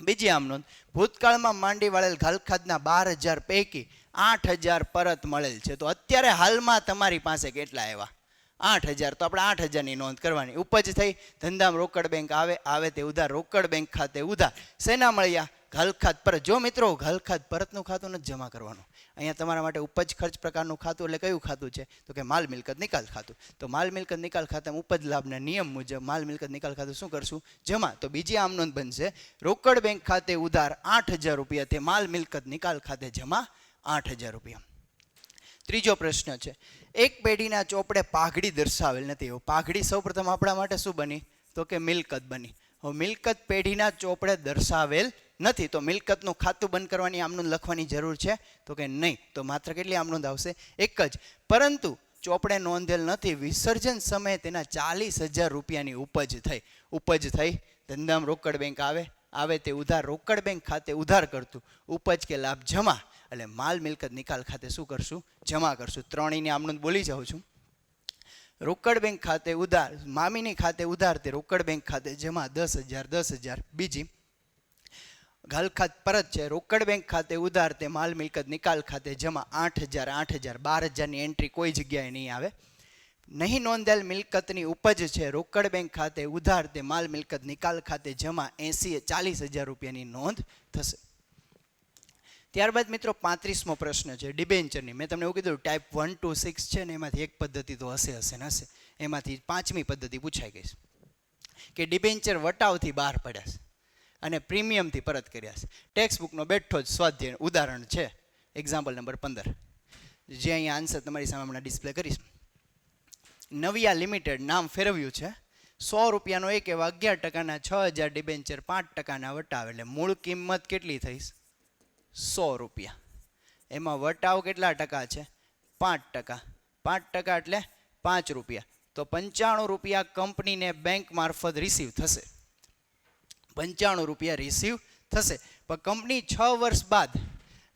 S1: બીજી આમ નોંધ, ભૂતકાળમાં માંડી વાળેલ ઘાલખાતના 12,000 પૈકી 8,000 પરત મળેલ છે. તો અત્યારે હાલમાં તમારી પાસે કેટલા આવ્યા? 8,000. તો આપણે 8,000ની નોંધ કરવાની. ઉપજ થઈ, ધંધામાં રોકડ બેંક આવે તે ઉધાર, રોકડ બેંક ખાતે ઉધાર. શેના મળ્યા? ઘાલખાત પરત. જો મિત્રો ઘાલખાત પરતનું ખાતું નથી જમા કરવાનું. અહીંયા તમારા માટે ઉપજ ખર્ચ પ્રકારનું ખાતું એટલે કયું ખાતું છે? તો કે માલ મિલકત નિકાલ ખાતું. તો માલ મિલકત નિકાલ ખાતામાં ઉપજ લાભના નિયમ મુજબ માલ મિલકત નિકાલ ખાતું શું કરશું? જમા. તો બીજી આમ નોંધ બનશે રોકડ બેંક ખાતે ઉધાર 8,000 રૂપિયા, તે માલ મિલકત નિકાલ ખાતે જમા 8,000 રૂપિયા. ત્રીજો પ્રશ્ન છે, એક પેઢીના ચોપડે પાઘડી દર્શાવેલ નથી. પાઘડી સૌપ્રથમ આપણા માટે શું બની? તો કે મિલકત બની. હવે મિલકત પેઢીના ચોપડે દર્શાવેલ નથી, તો મિલકતનું ખાતું બંધ કરવાની આમનોંધ લખવાની જરૂર છે? તો કે નહીં. તો માત્ર કેટલી આમનોંધ આવશે? એક જ. પરંતુ ચોપડે નોંધેલ નથી, વિસર્જન સમયે તેના 40,000 રૂપિયાની ઉપજ થઈ. ધંધામાં રોકડ બેંક આવે તે ઉધાર, રોકડ બેંક ખાતે ઉધાર કરતું, ઉપજ કે લાભ જમા, એટલે માલ મિલકત નિકાલ ખાતે શું કરશું? જમા કરશું. 3ની આમનોંધ બોલી જાઉં છું. રોકડ બેંક ખાતે ઉધાર, મામીની ખાતે ઉધાર, તે રોકડ બેંક ખાતે જમા 10,000. બીજી ઘાલખાત પરત છે, રોકડ બેંક ખાતે ઉધાર, તે માલ મિલકત નિકાલ ખાતે જમા 8,000. 12,000ની એન્ટ્રી કોઈ જગ્યાએ નહીં આવે. નહીં નોંધાયેલ મિલકતની ઉપજ છે, રોકડ બેંક ખાતે ઉધાર, તે માલ મિલકત નિકાલ ખાતે જમા 40,000 રૂપિયાની નોંધ થશે. ત્યારબાદ મિત્રો 35મો પ્રશ્ન છે ડિબેન્ચરની. મેં તમને એવું કીધું ટાઈપ 1 to 6 છે ને, એમાંથી એક પદ્ધતિ તો હશે. એમાંથી 5મી પદ્ધતિ પૂછાઈ ગઈ છે કે ડિબેન્ચર વટાવથી બહાર પડ્યા છે અને પ્રીમિયમથી પરત કર્યા છે. ટેક્સ્ટ બુકનો બેઠો જ સ્વાધ્યાય ઉદાહરણ છે, એક્ઝામ્પલ નંબર 15, જે અહીંયા આન્સર તમારી સામે હમણાં ડિસ્પ્લે કરીશ. નવિયા લિમિટેડ નામ ફેરવ્યું છે. 100 રૂપિયાનો એક એવા 11%ના 6,000 ડિબેન્ચર 5%ના વટાવ, એટલે મૂળ કિંમત કેટલી થઈ? 100 રૂપિયા. એમાં વટાવ કેટલા ટકા છે? 5%. 5% એટલે 5 રૂપિયા. તો 95 રૂપિયા કંપનીને બેંક મારફત રિસીવ થશે. 95 રૂપિયા રિસીવ થશે. પણ કંપની 6 વર્ષ બાદ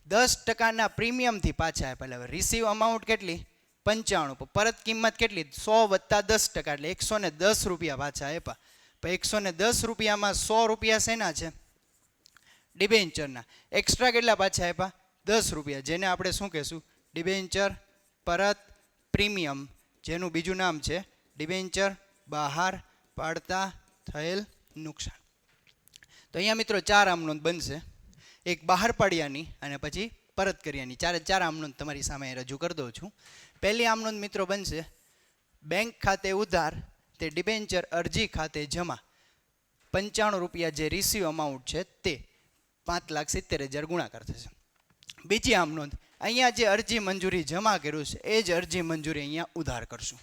S1: 10%ના પ્રીમિયમથી પાછા આપે. એટલે રિસીવ અમાઉન્ટ કેટલી? 95. પરત કિંમત કેટલી? 100 + 10%, એટલે 110 રૂપિયા પાછા આપ્યા. પણ 110 રૂપિયામાં 100 રૂપિયા શેના છે? ડિબેન્ચરના. એક્સ્ટ્રા કેટલા પાછા આપ્યા? 10 રૂપિયા, જેને આપણે શું કહેશું? ડિબેન્ચર પરત પ્રીમિયમ, જેનું બીજું નામ છે ડિબેન્ચર બહાર પાડતા થયેલ નુકસાન. તો અહીંયા મિત્રો 4 આમનોંધ બનશે, એક બહાર પાડ્યાની અને પછી પરત કર્યાની. 4 આમનોંધ તમારી સામે રજૂ કરી દઉં છું. પહેલી આમનોંધ મિત્રો બનશે બેંક ખાતે ઉધાર, તે ડિબેન્ચર અરજી ખાતે જમા 95 રૂપિયા જે રિસીવ અમાઉન્ટ છે તે 5,70,000 ગુણાકાર થશે. બીજી આમ નોંધ, અહીંયા જે અરજી મંજૂરી જમા કર્યું છે એ જ અરજી મંજૂરી અહીંયા ઉધાર કરશું.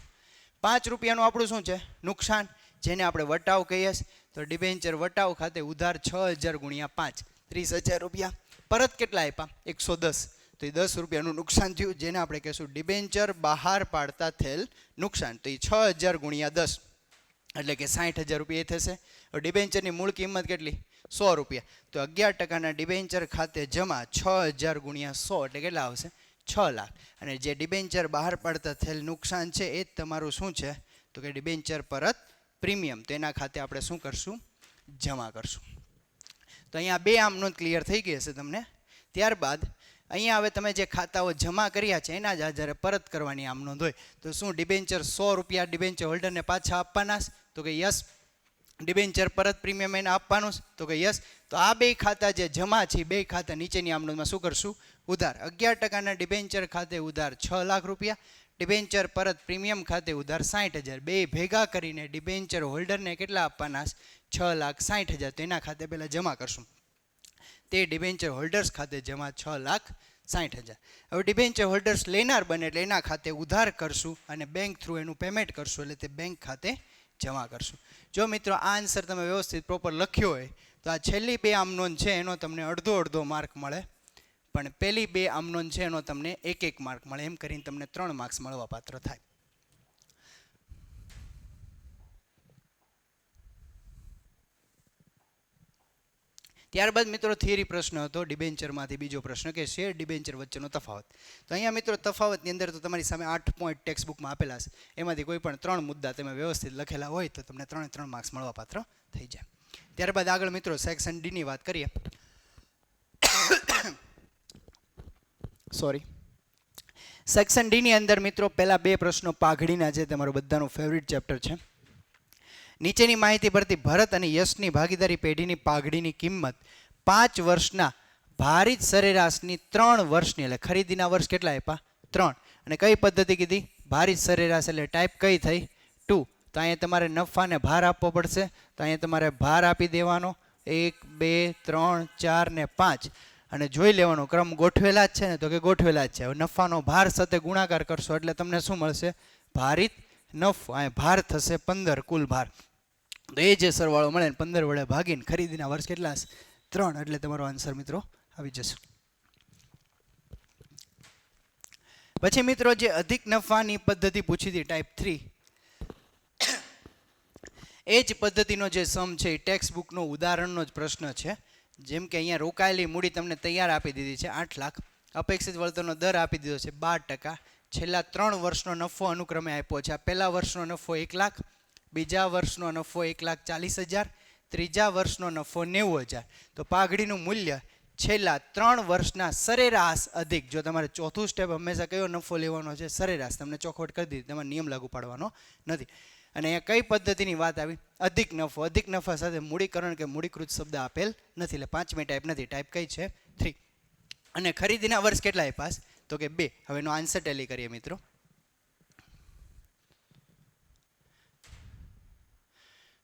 S1: 5 રૂપિયાનું આપણું શું છે? નુકસાન, જેને આપણે વટાવ કહીએ છીએ. તો ડિબેન્ચર વટાવ ખાતે ઉધાર 6,000 ગુણ્યા 5 30,000 રૂપિયા. પરત કેટલા આપ્યા? 110. તો એ 10 રૂપિયાનું નુકસાન થયું, જેને આપણે કહીશું ડિબેન્ચર બહાર પાડતા થયેલ નુકસાન. તો એ 6,000 ગુણ્યા 10 એટલે કે 60,000 રૂપિયા એ થશે. ડિબેન્ચરની મૂળ કિંમત કેટલી? 100 રૂપિયા. તો 11% ડિબેન્ચર ખાતે જમા 6,000 ગુણ્યા 100 એટલે કેટલા આવશે? 6 લાખ. અને જે ડિબેન્ચર બહાર પાડતા થયેલ નુકસાન છે એ જ તમારું શું છે? તો કે ડિબેન્ચર પરત પ્રીમિયમ. તો એના ખાતે આપણે શું કરશું? જમા કરશું. તો અહીંયા બે આમ નોંધ ક્લિયર થઈ ગઈ હશે તમને. ત્યારબાદ અહીંયા હવે તમે જે ખાતાઓ જમા કર્યા છે એના જ આધારે પરત કરવાની આમ નોંધ હોય. તો શું ડિબેન્ચર 100 રૂપિયા ડિબેન્ચર હોલ્ડરને પાછા આપવાના? તો કે યસ. ડિબેન્ચર પરત પ્રીમિયમ એને આપવાનું? તો કે યસ. તો આ બે ખાતા જે જમા છે બે ખાતા નીચેની આમ નોંધમાં શું કરશું? ઉધાર. 11% ડિબેન્ચર ખાતે ઉધાર 6 લાખ રૂપિયા, ડિબેન્ચર પરત પ્રીમિયમ ખાતે ઉધાર 60,000. બે ભેગા કરીને ડિબેન્ચર હોલ્ડરને કેટલા આપવાના? 6,60,000. તો એના ખાતે પહેલાં જમા કરશું. તે ડિબેન્ચર હોલ્ડર્સ ખાતે જમા 6,60,000. હવે ડિબેન્ચર હોલ્ડર્સ લેનાર બને એટલે એના ખાતે ઉધાર કરશું અને બેંક થ્રુ એનું પેમેન્ટ કરશું એટલે તે બેંક ખાતે જમા કરશું. જો મિત્રો આ આન્સર તમે વ્યવસ્થિત પ્રોપર લખ્યો હોય તો આ છેલ્લી બે આમ નોંધ છે એનો તમને અડધો માર્ક મળે, પણ પહેલી બે આમ નોંધ છે એનો તમને 1 માર્ક મળે. એમ કરીને તમને 3 માર્ક્સ મળવા પાત્ર થાય. ત્યારબાદ મિત્રો થિયરી પ્રશ્ન હતો ડિબેન્ચરમાંથી બીજો પ્રશ્ન કે શેર ડિબેન્ચર વચ્ચેનો તફાવત. તો અહીંયા મિત્રો તફાવતની અંદર તો તમારી સામે 8 પોઈન્ટ ટેક્સ્ટ બુકમાં આપેલા છે. એમાંથી કોઈ પણ 3 મુદ્દા તમે વ્યવસ્થિત લખેલા હોય તો તમને 3 માર્ક્સ મળવા પાત્ર થઈ જાય. ત્યારબાદ આગળ મિત્રો સેક્શન ડીની વાત કરીએ. સોરી, સેક્શન ડીની અંદર મિત્રો પહેલા 2 પ્રશ્નો પાઘડીના છે. તમારું બધાનું ફેવરિટ ચેપ્ટર છે. નીચેની માહિતી પરથી ભરત અને યશની ભાગીદારી પેઢીની પાઘડીની કિંમત 5 વર્ષના ભારિત સરેરાશની 3 વર્ષની એટલે ખરીદીના વર્ષ કેટલા આપ્યા? 3. અને કઈ પદ્ધતિ કીધી? ભારિત સરેરાશ એટલે ટાઈપ કઈ થઈ? 2. તો અહીંયા તમારે નફાને ભાર આપવો પડશે. તો અહીંયા તમારે ભાર આપી દેવાનો 1, 2, 3, 4 ને 5 અને જોઈ લેવાનો ક્રમ ગોઠવેલા જ છે ને? તો કે ગોઠવેલા જ છે. હવે નફાનો ભાર સાથે ગુણાકાર કરશો એટલે તમને શું મળશે? ભારિત નફો. અહીંયા ભાર થશે 15 કુલ ભાર. તો એ જે સરવાળો મળે 15 વડે ભાગીને ખરીદીના વર્ષ કેટલા હશે? 3. એટલે તમારો આન્સર મિત્રો આવી જશે. પછી મિત્રો જે અધિક નફાની પદ્ધતિ પૂછી હતી ટાઈપ 3, એ જ પદ્ધતિનો જે સમ છે એ ટેક્સ્ટ બુકનો ઉદાહરણનો જ પ્રશ્ન છે. જેમ કે અહીંયા રોકાયેલી મૂડી તમને તૈયાર આપી દીધી છે 8 લાખ, અપેક્ષિત વળતરનો દર આપી દીધો છે 12%, છેલ્લા 3 વર્ષનો નફો અનુક્રમે આપ્યો છે. આ પહેલા વર્ષનો નફો 1 લાખ, બીજા વર્ષનો નફો 1,40,000, ત્રીજા વર્ષનો નફો 90,000. તો પાઘડીનું મૂલ્ય છેલ્લા 3 વર્ષના સરેરાશ અધિક, જો તમારે ચોથું સ્ટેપ હંમેશા કયો નફો લેવાનો છે? સરેરાશ. તમને ચોખવટ કરી દીધી, તમારે નિયમ લાગુ પાડવાનો નથી. અને અહીંયા કઈ પદ્ધતિની વાત આવી? અધિક નફો. અધિક નફા સાથે મૂડીકરણ કે મૂડીકૃત શબ્દ આપેલ નથી એટલે 5મી ટાઈપ નથી. ટાઈપ કઈ છે? 3. અને ખરીદીના વર્ષ કેટલા આપ્યા? તો કે 2. હવે એનો આન્સર ટેલી કરીએ મિત્રો.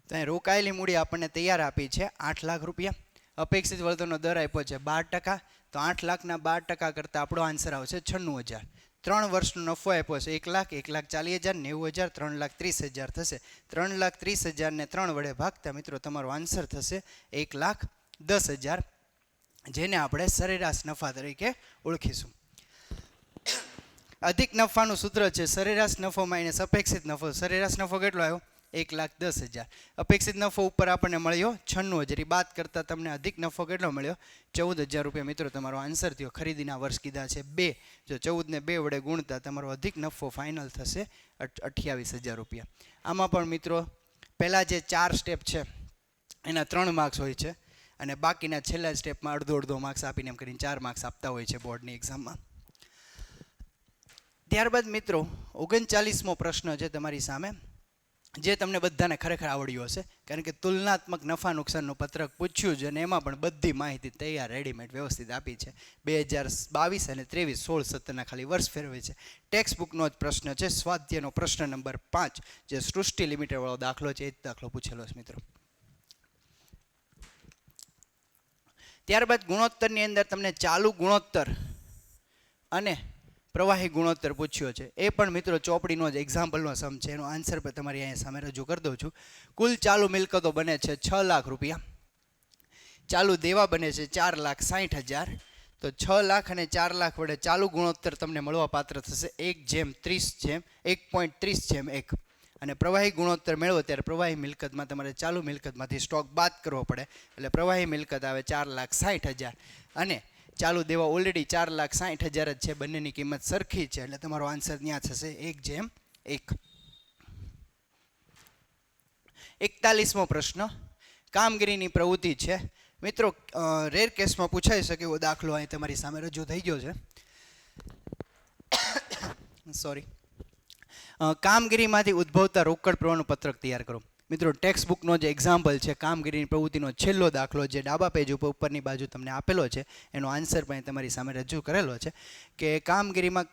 S1: તો અહીં રોકાયેલી મૂડી આપણને તૈયાર આપી છે 8 લાખ રૂપિયા, અપેક્ષિત વળતરનો દર આપ્યો છે 12%. તો 8 લાખના 12% કરતાં આપણો આન્સર આવશે 96,000. 3 વર્ષનો નફો આપ્યો છે 1 લાખ, 1,40,000, 90,000, 3,30,000 થશે. 3,30,000 ને 3 વડે ભાગતા મિત્રો તમારો આન્સર થશે 1,10,000, જેને આપણે સરેરાશ નફા તરીકે ઓળખીશું. અધિક નફાનું સૂત્ર છે સરેરાશ નફો માઇનસ અપેક્ષિત નફો. સરેરાશ નફો કેટલો આવ્યો? 1,10,000. અપેક્ષિત નફો ઉપર આપણને મળ્યો 96,000. બાદ કરતાં તમને અધિક નફો કેટલો મળ્યો? 14,000 રૂપિયા. મિત્રો તમારો આન્સર થયો. ખરીદીના વર્ષ કીધા છે 2. જો 14 ને 2 વડે ગુણતા તમારો અધિક નફો ફાઇનલ થશે 28,000 રૂપિયા. આમાં પણ મિત્રો પહેલાં જે 4 સ્ટેપ છે એના 3 માર્ક્સ હોય છે અને બાકીના છેલ્લા સ્ટેપમાં અડધો માર્ક્સ આપીને એમ કરીને 4 માર્ક્સ આપતા હોય છે બોર્ડની એક્ઝામમાં. ત્યારબાદ મિત્રો 39મો પ્રશ્ન છે તમારી સામે. જે તમને બધાને ખરેખર આવડ્યું હશે, કારણ કે તુલનાત્મક નફા નુકસાનનું પત્રક પૂછ્યું છે અને એમાં પણ બધી માહિતી તૈયાર રેડીમેડ વ્યવસ્થિત આપી છે. 2022 અને 23 16 17ના ખાલી વર્ષ ફેરવે છે. ટેક્સ્ટ બુકનો જ પ્રશ્ન છે, સ્વાધ્યાયનો પ્રશ્ન નંબર 5, જે સૃષ્ટિ લિમિટેડ વાળો દાખલો છે, એ જ દાખલો પૂછેલો છે મિત્રો. ત્યારબાદ ગુણોત્તરની અંદર તમને ચાલુ ગુણોત્તર અને પ્રવાહી ગુણોત્તર પૂછ્યો છે. એ પણ મિત્રો ચોપડીનો જ એક્ઝામ્પલનો સમ છે. એનો આન્સર પણ તમારી અહીંયા સામે રજૂ કરી દઉં છું. કુલ ચાલુ મિલકતો બને છે 6 લાખ રૂપિયા. ચાલુ દેવા બને છે 4,60,000. તો 6 લાખ અને 4 લાખ વડે ચાલુ ગુણોત્તર તમને મળવા પાત્ર થશે 1:30:1.30:1. અને પ્રવાહી ગુણોત્તર મેળવો ત્યારે પ્રવાહી મિલકતમાં તમારે ચાલુ મિલકતમાંથી સ્ટોક બાદ કરવો પડે, એટલે પ્રવાહી મિલકત આવે 4,60,000 અને ચાલુ દેવા ઓલરેડી 4,60,000 જ છે. બંનેની કિંમત સરખી છે, એટલે તમારો આન્સર ત્યાં થશે 1:1. 41મો પ્રશ્ન કામગીરીની પ્રવૃત્તિ છે. મિત્રો રેર કેસમાં પૂછાઈ શકે એવો દાખલો અહીં તમારી સામે રજૂ થઈ ગયો છે. સોરી. કામગીરીમાંથી ઉદ્ભવતા રોકડ પ્રવાહનું પત્રક તૈયાર કરો. મિત્રો ટેક્સ્ટ બુકનો જે એક્ઝામ્પલ છે, કામગીરીની પ્રવૃત્તિનો છેલ્લો દાખલો જે ડાબા પેજ ઉપર ઉપરની બાજુ તમને આપેલો છે, એનો આન્સર પણ તમારી સામે રજૂ કરેલો છે કે કામગીરીમાં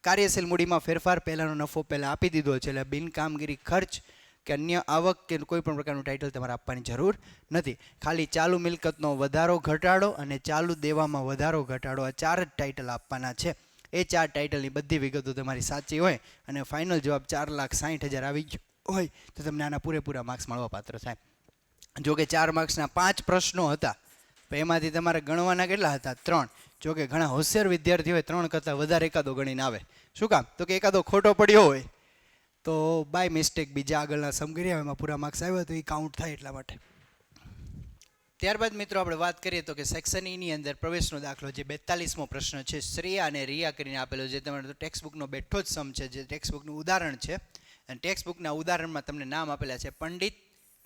S1: કાર્યશીલ મૂડીમાં ફેરફાર પહેલાંનો નફો પહેલાં આપી દીધો છે, એટલે બિન કામગીરી ખર્ચ કે અન્ય આવક કે કોઈ પણ પ્રકારનું ટાઇટલ તમારે આપવાની જરૂર નથી. ખાલી ચાલુ મિલકતનો વધારો ઘટાડો અને ચાલુ દેવામાં વધારો ઘટાડો, આ 4 જ ટાઇટલ આપવાના છે. એ 4 ટાઇટલની બધી વિગતો તમારી સાચી હોય અને ફાઇનલ જવાબ 4,60,000 આવી ગયો હોય તો તમને આના પૂરેપૂરા માર્ક્સ મળવા પાત્ર થાય. જો કે 4 માર્ક્સના 5 પ્રશ્નો હતા, તો એમાંથી તમારે ગણવાના કેટલા હતા? 3. જો કે ઘણા હોશિયાર વિદ્યાર્થીઓ હોય 3 કરતાં વધારે એકાદો ગણીને આવે. શું કામ? તો કે એકાદો ખોટો પડ્યો હોય તો બાય મિસ્ટેક બીજા આગળના સમ કર્યા એમાં પૂરા માર્ક્સ આવ્યા તો એ કાઉન્ટ થાય એટલા માટે. ત્યારબાદ મિત્રો આપણે વાત કરીએ તો કે સેક્શન ઈની અંદર પ્રવેશનો દાખલો જે 42મો પ્રશ્ન છે, શ્રેયા અને રિયા કરીને આપેલો, જે તમારે ટેક્સ્ટ બુકનો બેઠો જ સમ છે, જે ટેક્સ્ટ બુકનું ઉદાહરણ છે. અને ટેક્સ્ટ બુકના ઉદાહરણમાં તમને નામ આપેલા છે પંડિત,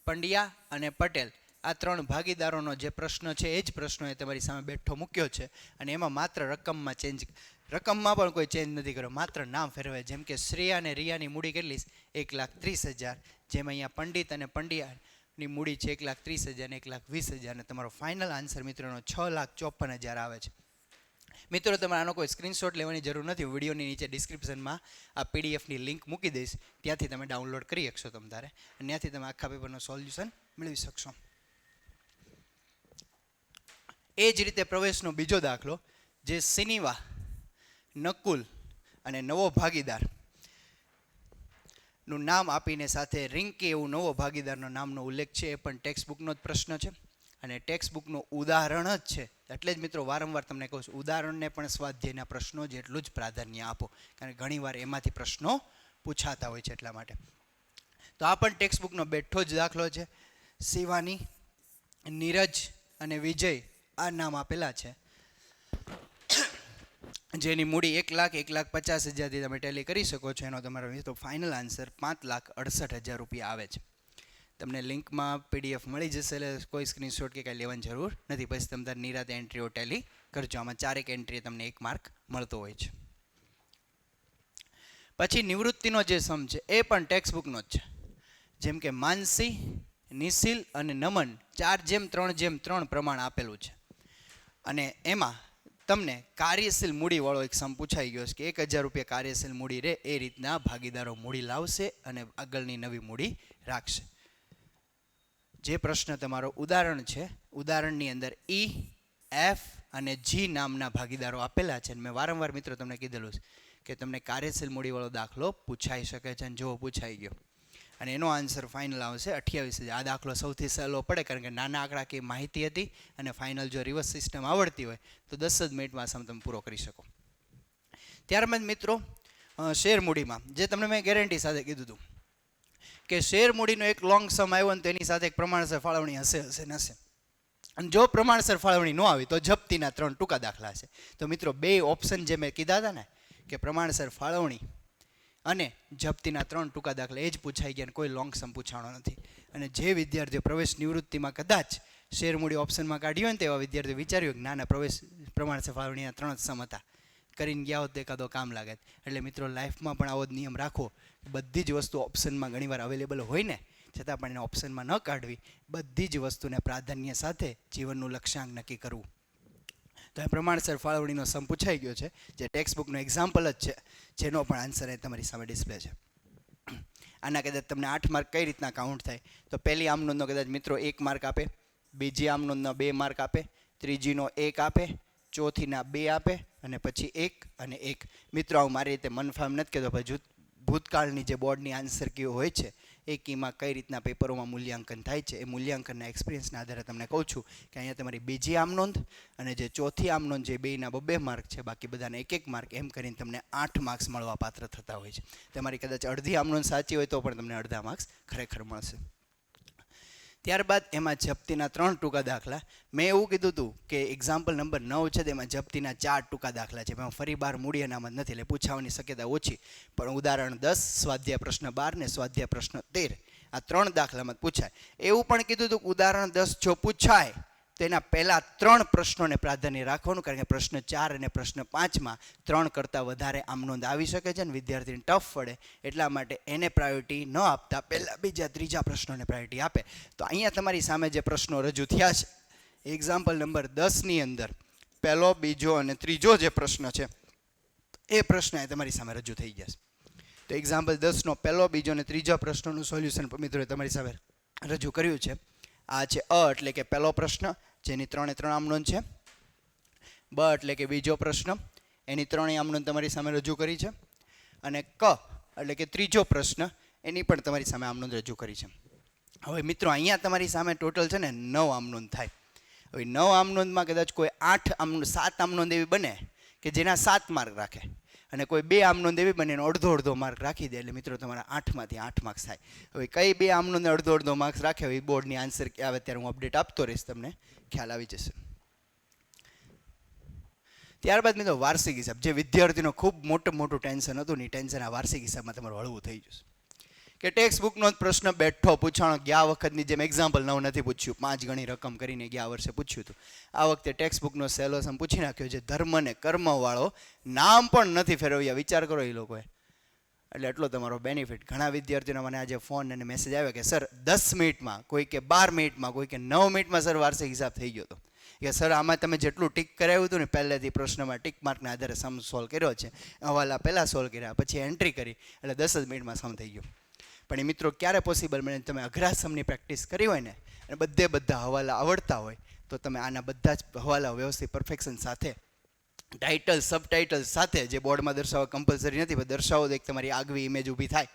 S1: પંડ્યા અને પટેલ. આ 3 ભાગીદારોનો જે પ્રશ્ન છે એ જ પ્રશ્નો એ તમારી સામે બેઠો મૂક્યો છે અને એમાં માત્ર રકમમાં પણ કોઈ ચેન્જ નથી કર્યો, માત્ર નામ ફેરવાય. જેમ કે શ્રેયા અને રિયાની મૂડી કેટલી? 1,30,000. જેમ અહીંયા પંડિત અને પંડ્યાની મૂડી છે 1,30,000 અને 1,20,000 અને તમારો ફાઇનલ આન્સર મિત્રોનો 6,54,000 આવે છે. મિત્રો તમારે આનો કોઈ સ્ક્રીનશોટ લેવાની જરૂર નથી. વિડીયોની નીચે ડિસ્ક્રિપ્શનમાં આ પીડીએફની લિંક મૂકી દઈશ, ત્યાંથી તમે ડાઉનલોડ કરી શકશો તમારે, અને ત્યાંથી તમે આખા પેપરનું સોલ્યુશન મેળવી શકશો. એ જ રીતે પ્રવેશનો બીજો દાખલો જે સિનિવા, નકુલ અને નવો ભાગીદાર નું નામ આપીને સાથે રિંકી એવું નવો ભાગીદારનો નામનો ઉલ્લેખ છે, એ પણ ટેક્સ્ટ બુકનો જ પ્રશ્ન છે અને ટેક્સ્ટ બુકનું ઉદાહરણ જ છે. એટલે જ મિત્રો વારંવાર તમને કહું છું, ઉદાહરણને પણ સ્વાધ્યાયના પ્રશ્નો જેટલું જ પ્રાધાન્ય આપો, કારણ કે ઘણીવાર એમાંથી પ્રશ્નો પૂછાતા હોય છે એટલા માટે. તો આ પણ ટેક્સ્ટ બુકનો બેઠો જ દાખલો છે. શિવાની, નીરજ અને વિજય આ નામ આપેલા છે, જેની મૂડી 1,50,000થી તમે ટેલી કરી શકો છો. એનો તમારો તો ફાઇનલ આન્સર 5,68,000 રૂપિયા આવે છે. તમને લિંકમાં પીડીએફ મળી જશે, એટલે કોઈ સ્ક્રીનશોટ કે કાંઈ લેવાની જરૂર નથી. પછી તમે તાર નિરાતે એન્ટ્રીઓ ટેલી કરજો. આમાં 4 એન્ટ્રી તમને 1 માર્ક મળતો હોય છે. પછી નિવૃત્તિનો જે સમ છે એ પણ ટેક્સ્ટ બુકનો જ છે. જેમ કે માનસી, નિશિલ અને નમન 4:3:3 પ્રમાણ આપેલું છે અને એમાં તમને કાર્યશીલ મૂડીવાળો એક સમ પૂછાઈ ગયો છે કે 1,000 રૂપિયા કાર્યશીલ મૂડી રહે એ રીતના ભાગીદારો મૂડી લાવશે અને આગળની નવી મૂડી રાખશે. જે પ્રશ્ન તમારો ઉદાહરણ છે, ઉદાહરણની અંદર ઈ, એફ અને જી નામના ભાગીદારો આપેલા છે. મેં વારંવાર મિત્રો તમને કીધેલું છે કે તમને કાર્યશીલ મૂડીવાળો દાખલો પૂછાઈ શકે છે, અને જો પૂછાઈ ગયો અને એનો આન્સર ફાઇનલ આવશે 28,000. આ દાખલો સૌથી સહેલો પડે, કારણ કે નાના આંકડાકીય માહિતી હતી અને ફાઇનલ જો રિવર્સ સિસ્ટમ આવડતી હોય તો 10 જ મિનિટમાં સમ તમે પૂરો કરી શકો. ત્યારબાદ મિત્રો શેર મૂડીમાં જે તમને મેં ગેરંટી સાથે કીધું હતું કે શેર મૂડીનો એક લોંગ સમ આવ્યો ને તો એની સાથે એક પ્રમાણસર ફાળવણી હશે. અને જો પ્રમાણસર ફાળવણી ન આવી તો જપ્તીના 3 ટૂંકા દાખલા છે. તો મિત્રો 2 ઓપ્શન જે મેં કીધા હતા ને કે પ્રમાણસર ફાળવણી અને જપ્તીના 3 ટૂંકા દાખલા એ જ પૂછાઈ ગયા, કોઈ લોંગ સમ પૂછાણો નથી. અને જે વિદ્યાર્થીઓ પ્રવેશ નિવૃત્તિમાં કદાચ શેર મૂડી ઓપ્શનમાં કાઢ્યું હોય ને તેવા વિદ્યાર્થીઓ વિચાર્યું કે નાના પ્રમાણસર ફાળવણીના 3 જ સમ હતા, કરીને ગયા હોત તો એકાદો કામ લાગે. એટલે મિત્રો લાઈફમાં પણ આવો જ નિયમ રાખો. બધી જ વસ્તુ ઓપ્શનમાં ઘણીવાર અવેલેબલ હોય ને, છતાં પણ એને ઓપ્શનમાં ન કાઢવી. બધી જ વસ્તુને પ્રાધાન્ય સાથે જીવનનું લક્ષ્યાંક નક્કી કરવું. તો એ પ્રમાણસર ફાળવણીનો સમ પૂછાઈ ગયો છે, જે ટેક્સ્ટ બુકનો એક્ઝામ્પલ જ છે, જેનો પણ આન્સર એ તમારી સામે ડિસ્પ્લે છે. આના કદાચ તમને 8 માર્ક કઈ રીતના કાઉન્ટ થાય, તો પહેલી આમનોંધનો કદાચ મિત્રો 1 માર્ક આપે, બીજી આમનોંધનો 2 માર્ક આપે, ત્રીજીનો 1 આપે, ચોથીના 2 આપે, અને પછી 1 અને 1. મિત્રો આવું મારી રીતે મન ફામ નથી કહેતો, ભાઈ ભૂતકાળની જે બોર્ડની આન્સર કીઓ હોય છે એ કીમાં કઈ રીતના પેપરોમાં મૂલ્યાંકન થાય છે, એ મૂલ્યાંકનના એક્સપિરિયન્સના આધારે તમને કહું છું કે અહીંયા તમારી બીજી આમનોંધ અને જે ચોથી આમનોંધ જે બેયના 2 માર્ક છે, બાકી બધાને 1 માર્ક, એમ કરીને તમને 8 માર્ક્સ મળવા પાત્ર થતા હોય છે. તમારી કદાચ અડધી આમનોંધ સાચી હોય તો પણ તમને અડધા માર્ક્સ ખરેખર મળશે. ત્યારબાદ એમાં જપ્તીના 3 ટૂંકા દાખલા. મેં એવું કીધું હતું કે એક્ઝામ્પલ નંબર 9 છે તેમાં જપ્તીના 4 ટૂંકા દાખલા છે. એમાં ફરી 12 મૂડી અનામત નથી, એટલે પૂછાવાની શક્યતા ઓછી. પણ ઉદાહરણ 10, સ્વાધ્યાય પ્રશ્ન 12 ને સ્વાધ્યાય પ્રશ્ન 13 આ 3 દાખલામાં પૂછાય. એવું પણ કીધું હતું કે ઉદાહરણ 10 જો પૂછાય તો એના પહેલા 3 પ્રશ્નોને પ્રાધાન્ય રાખવાનું, કારણ કે પ્રશ્ન 4 અને પ્રશ્ન 5માં 3 કરતાં વધારે આમનોંધ આવી શકે છે અને વિદ્યાર્થીને ટફ પડે, એટલા માટે એને પ્રાયોરિટી ન આપતા પહેલા, બીજા, ત્રીજા પ્રશ્નોને પ્રાયોરિટી આપે. તો અહીંયા તમારી સામે જે પ્રશ્નો રજૂ થયા છે, એક્ઝામ્પલ નંબર 10ની અંદર પહેલો, બીજો અને ત્રીજો જે પ્રશ્ન છે એ પ્રશ્ન એ તમારી સામે રજૂ થઈ ગયા છે. તો એક્ઝામ્પલ 10નો પહેલો, બીજો અને ત્રીજો પ્રશ્નોનું સોલ્યુશન મિત્રોએ તમારી સામે રજૂ કર્યું છે. આ છે અ એટલે કે પહેલો પ્રશ્ન, જેની 3 આમનોંધ છે. બ એટલે કે બીજો પ્રશ્ન, એની 3 આમનોંધ તમારી સામે રજૂ કરી છે. અને ક એટલે કે ત્રીજો પ્રશ્ન, એની પણ તમારી સામે આમનોંધ રજૂ કરી છે. હવે મિત્રો અહીંયા તમારી સામે ટોટલ છે ને 9 આમનોંધ થાય. હવે 9 આમનોંધમાં કદાચ કોઈ 7 આમનોંધ એવી બને કે જેના 7 માર્ક રાખે, અને કોઈ 2 આમનોંધ એવી બને એનો અડધો માર્ક રાખી દે, એટલે મિત્રો તમારા 8માંથી 8 માર્ક્સ થાય. હવે કઈ 2 આમનોંધને અડધો માર્ક્સ રાખે હોય, બોર્ડની આન્સર આવે ત્યારે હું અપડેટ આપતો રહીશ, તમને ખ્યાલ આવી જશે. ત્યારબાદ મિત્રો વાર્ષિક હિસાબ, જે વિદ્યાર્થીનો ખૂબ મોટું ટેન્શન હતું ને, ટેન્શન આ વાર્ષિક હિસાબમાં તમારું હળવું થઈ જશે. કે ટેક્સ્ટ બુકનો જ પ્રશ્ન બેઠો પૂછાણો, ગયા વખતની જેમ એક્ઝામ્પલ 9 નથી પૂછ્યું, 5 ગણી રકમ કરીને ગયા વર્ષે પૂછ્યું હતું. આ વખતે ટેક્સ્ટ બુકનો સહેલો સમ પૂછી નાખ્યો, જે ધર્મ ને કર્મવાળો નામ પણ નથી ફેરવ્યા. વિચાર કરો એ લોકોએ, એટલે એટલો તમારો બેનિફિટ. ઘણા વિદ્યાર્થીઓને મને આજે ફોન અને મેસેજ આવ્યો કે સર 10 મિનિટમાં, કોઈ કે 12 મિનિટમાં, કોઈ કે 9 મિનિટમાં સર વાર્ષિક હિસાબ થઈ ગયો હતો. કે સર આમાં તમે જેટલું ટીક કરાવ્યું હતું ને પહેલેથી પ્રશ્નમાં ટીક માર્કના આધારે સમ સોલ્વ કર્યો છે, હવાલા પહેલાં સોલ્વ કર્યા, પછી એન્ટ્રી કરી, એટલે 10 જ મિનિટમાં સમ થઈ ગયો. પણ એ મિત્રો ક્યારે પોસિબલ બને? તમે અઘરા સમની પ્રેક્ટિસ કરી હોય ને, અને બધા હવાલા આવડતા હોય, તો તમે આના બધા જ હવાલા વ્યવસ્થિત પરફેક્શન સાથે, ટાઇટલ, સબટાઇટલ સાથે, જે બોર્ડમાં દર્શાવવા કમ્પલસરી નથી, પણ દર્શાવો તો એક તમારી આગવી ઇમેજ ઊભી થાય,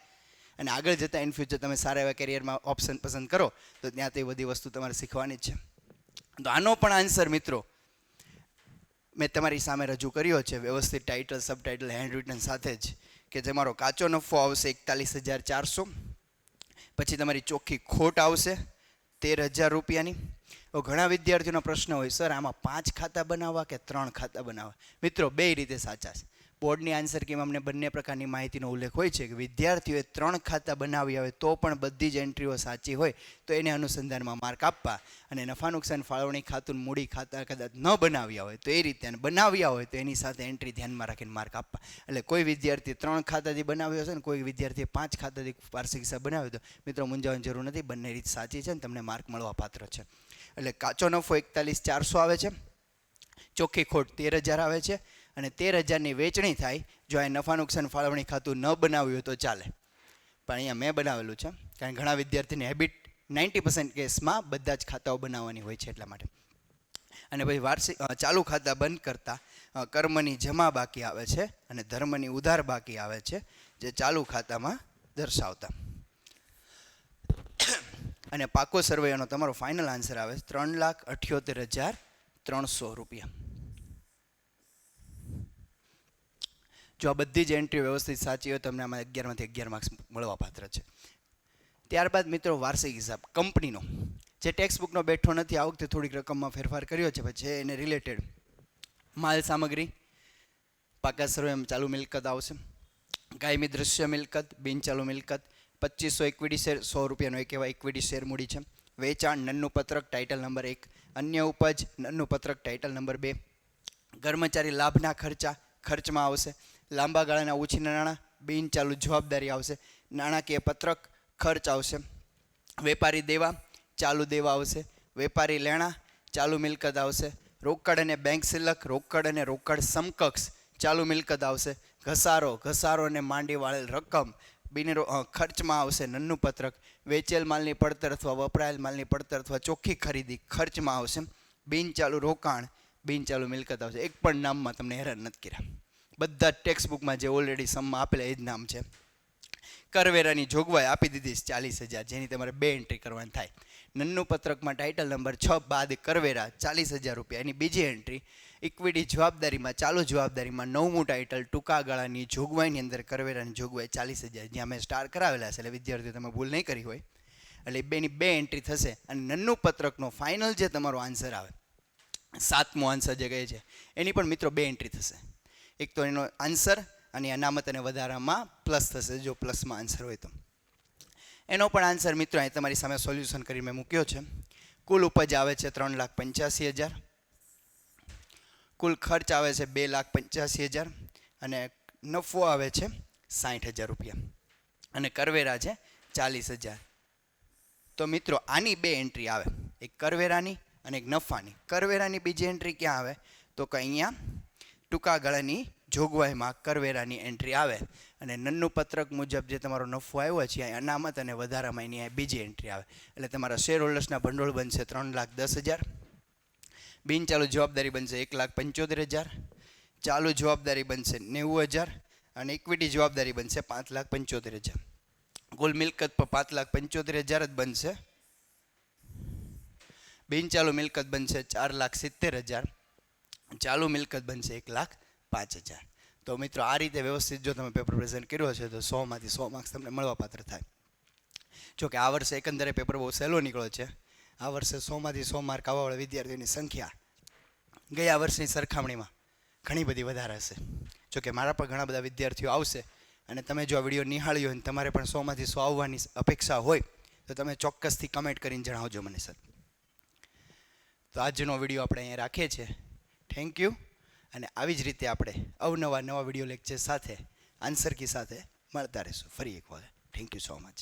S1: અને આગળ જતાં ઇન ફ્યુચર તમે સારા એવા કેરિયરમાં ઓપ્શન પસંદ કરો તો ત્યાં તે બધી વસ્તુ તમારે શીખવાની જ છે. તો આનો પણ આન્સર મિત્રો મેં તમારી સામે રજૂ કર્યો છે, વ્યવસ્થિત ટાઇટલ, સબટાઇટલ, હેન્ડ રિટન સાથે જ, કે જે મારો કાચો નફો આવશે 41,400, પછી તમારી ચોખ્ખી ખોટ આવશે 13,000 રૂપિયાની. ઘણા વિદ્યાર્થીઓનો પ્રશ્ન હોય, સર આમાં 5 ખાતા બનાવવા કે 3 ખાતા બનાવવા? મિત્રો 2 રીતે સાચા છે. બોર્ડની આન્સર કીમાં અમને બંને પ્રકારની માહિતીનો ઉલ્લેખ હોય છે કે વિદ્યાર્થીઓએ 3 ખાતા બનાવ્યા હોય તો પણ બધી જ એન્ટ્રીઓ સાચી હોય તો એને અનુસંધાનમાં માર્ક આપવા, અને નફા નુકસાન ફાળવણી ખાતું મૂડી ખાતા કદાચ ન બનાવ્યા હોય તો એ રીતે, અને બનાવ્યા હોય તો એની સાથે એન્ટ્રી ધ્યાનમાં રાખીને માર્ક આપવા. એટલે કોઈ વિદ્યાર્થી 3 ખાતાથી બનાવ્યો હશે ને કોઈ વિદ્યાર્થીએ 5 ખાતાથી વાર્ષિક હિસાબ બનાવ્યો તો મિત્રો મૂંઝાવવાની જરૂર નથી, બંને રીત સાચી છે અને તમને માર્ક મળવા પાત્ર છે. એટલે કાચો નફો 41,400 આવે છે, ચોખ્ખી ખોટ 13,000 આવે છે, અને 13,000ની વેચણી થાય. જો આ નફા નુકસાન ફાળવણી ખાતું ન બનાવ્યું તો ચાલે, પણ અહીંયા મેં બનાવેલું છે, કારણ કે ઘણા વિદ્યાર્થીની હેબિટ 90% કેસમાં બધા જ ખાતાઓ બનાવવાની હોય છે, એટલા માટે. અને પછી વાર્ષિક ચાલુ ખાતા બંધ કરતા કર્મની જમા બાકી આવે છે અને ધર્મની ઉધાર બાકી આવે છે, જે ચાલુ ખાતામાં દર્શાવતા. અને પાકો સર્વેનો તમારો ફાઇનલ આન્સર આવે 3,78,300 રૂપિયા. જો આ બધી જ એન્ટ્રી વ્યવસ્થિત સાચી હોય તો તમને આમાં 11માંથી 11 માર્ક્સ મળવા પાત્ર છે. ત્યારબાદ મિત્રો વાર્ષિક હિસાબ કંપનીનો, જે ટેક્સ્ટ બુકનો બેઠો નથી, આ વખતે થોડીક રકમમાં ફેરફાર કર્યો છે, પછી એને રિલેટેડ માલ સામગ્રી, પાકા સર્વે ચાલુ મિલકત આવશે, કાયમી દૃશ્ય મિલકત, બિનચાલુ મિલકત, 2500 ઇક્વિટી શેર, 100 રૂપિયાનો એક એવા ઇક્વિટી શેર મૂડી છે, વેચાણ નન્નું પત્રક ટાઇટલ નંબર 1, અન્ય ઉપજ નન્નું પત્રક ટાઇટલ નંબર 2, કર્મચારી લાભના ખર્ચા ખર્ચમાં આવશે. લાંબા ગાળાના ઉછીના નાણાં બિન ચાલુ જવાબદારી આવશે. નાણાકીય પત્રક ખર્ચ આવશે. વેપારી દેવા ચાલુ દેવા આવશે. વેપારી લેણા ચાલુ મિલકત આવશે. રોકડ અને બેંક સિલક રોકડ અને રોકડ સમકક્ષ ચાલુ મિલકત આવશે. ઘસારો અને માંડી વાળેલ રકમ ખર્ચમાં આવશે. નન્નું પત્રક વેચેલ માલની પડતર અથવા વપરાયેલ માલની પડતર અથવા ચોખ્ખી ખરીદી ખર્ચમાં આવશે. બિન ચાલુ રોકાણ બિન ચાલુ મિલકત આવશે. એક પણ નામમાં તમને હેરાન નથી કર્યા, બધા ટેક્સ્ટ બુકમાં જે ઓલરેડી સમમાં આપેલા એ જ નામ છે. કરવેરાની જોગવાઈ આપી દીધી 40,000, જેની તમારે 2 એન્ટ્રી કરવાની થાય. નન્નું પત્રકમાં ટાઇટલ નંબર 6 બાદ કરવેરા 40,000 રૂપિયા. એની બીજી એન્ટ્રી ઇક્વિટી જવાબદારીમાં ચાલુ જવાબદારીમાં 9મું ટાઇટલ ટૂંકા ગાળાની જોગવાઈની અંદર કરવેરાની જોગવાઈ 40,000, જ્યાં મેં સ્ટાર કરાવેલા છે, એટલે વિદ્યાર્થીઓ તમે ભૂલ નહીં કરી હોય. એટલે બેની 2 એન્ટ્રી થશે. અને નન્નું પત્રકનો ફાઇનલ જે તમારો આન્સર આવે, 7મો આન્સર જે કહે છે, એની પણ મિત્રો 2 એન્ટ્રી થશે. એક તો એનો આન્સર અને અનામત અને વધારામાં પ્લસ થશે, જો પ્લસમાં આન્સર હોય તો. એનો પણ આન્સર મિત્રો અહીં તમારી સામે સોલ્યુશન કરી મેં મૂક્યો છે. કુલ ઉપજ આવે છે 3,85,000, કુલ ખર્ચ આવે છે 2,85,000 અને નફો આવે છે 60,000 રૂપિયા અને કરવેરા છે 40,000. તો મિત્રો આની 2 એન્ટ્રી આવે, એક કરવેરાની અને એક નફાની. કરવેરાની બીજી એન્ટ્રી ક્યાં આવે તો કે અહીંયા ટૂંકા ગાળાની જોગવાઈમાં કરવેરાની એન્ટ્રી આવે. અને નન્નું પત્રક મુજબ જે તમારો નફો આવ્યો છે અહીં અનામત અને વધારામાં એની બીજી એન્ટ્રી આવે. એટલે તમારા શેર હોલ્ડર્સના ભંડોળ બનશે 3,10,000, બિન ચાલુ જવાબદારી બનશે 1,75,000, ચાલુ જવાબદારી બનશે 90,000 અને ઇક્વિટી જવાબદારી બનશે 5,75,000. કુલ મિલકત પર 5,75,000 જ બનશે. બિન ચાલુ મિલકત બનશે 4,70,000, ચાલુ મિલકત બનશે 1,05,000. તો મિત્રો આ રીતે વ્યવસ્થિત જો તમે પેપર પ્રેઝન્ટ કર્યો છે તો 100માંથી 100 માર્ક્સ તમને મળવાપાત્ર થાય. જો કે આ વર્ષે એકંદરે પેપર બહુ સહેલો નીકળ્યો છે. આ વર્ષે 100માંથી 100 માર્ક આવવાવાળા વિદ્યાર્થીઓની સંખ્યા ગયા વર્ષની સરખામણીમાં ઘણી બધી વધારે હશે. જો કે મારા પણ ઘણા બધા વિદ્યાર્થીઓ આવશે અને તમે જો આ વિડીયો નિહાળ્યો અને તમારે પણ 100માંથી 100 આવવાની અપેક્ષા હોય તો તમે ચોક્કસથી કમેન્ટ કરીને જણાવજો મને સર. તો આજનો વિડીયો આપણે અહીંયા રાખીએ છીએ. Thank you. અને આવી જ રીતે આપણે નવા વિડીયો લેક્ચર સાથે આન્સર કી સાથે મળતા રહીશું ફરી એક વાર. Thank you so much.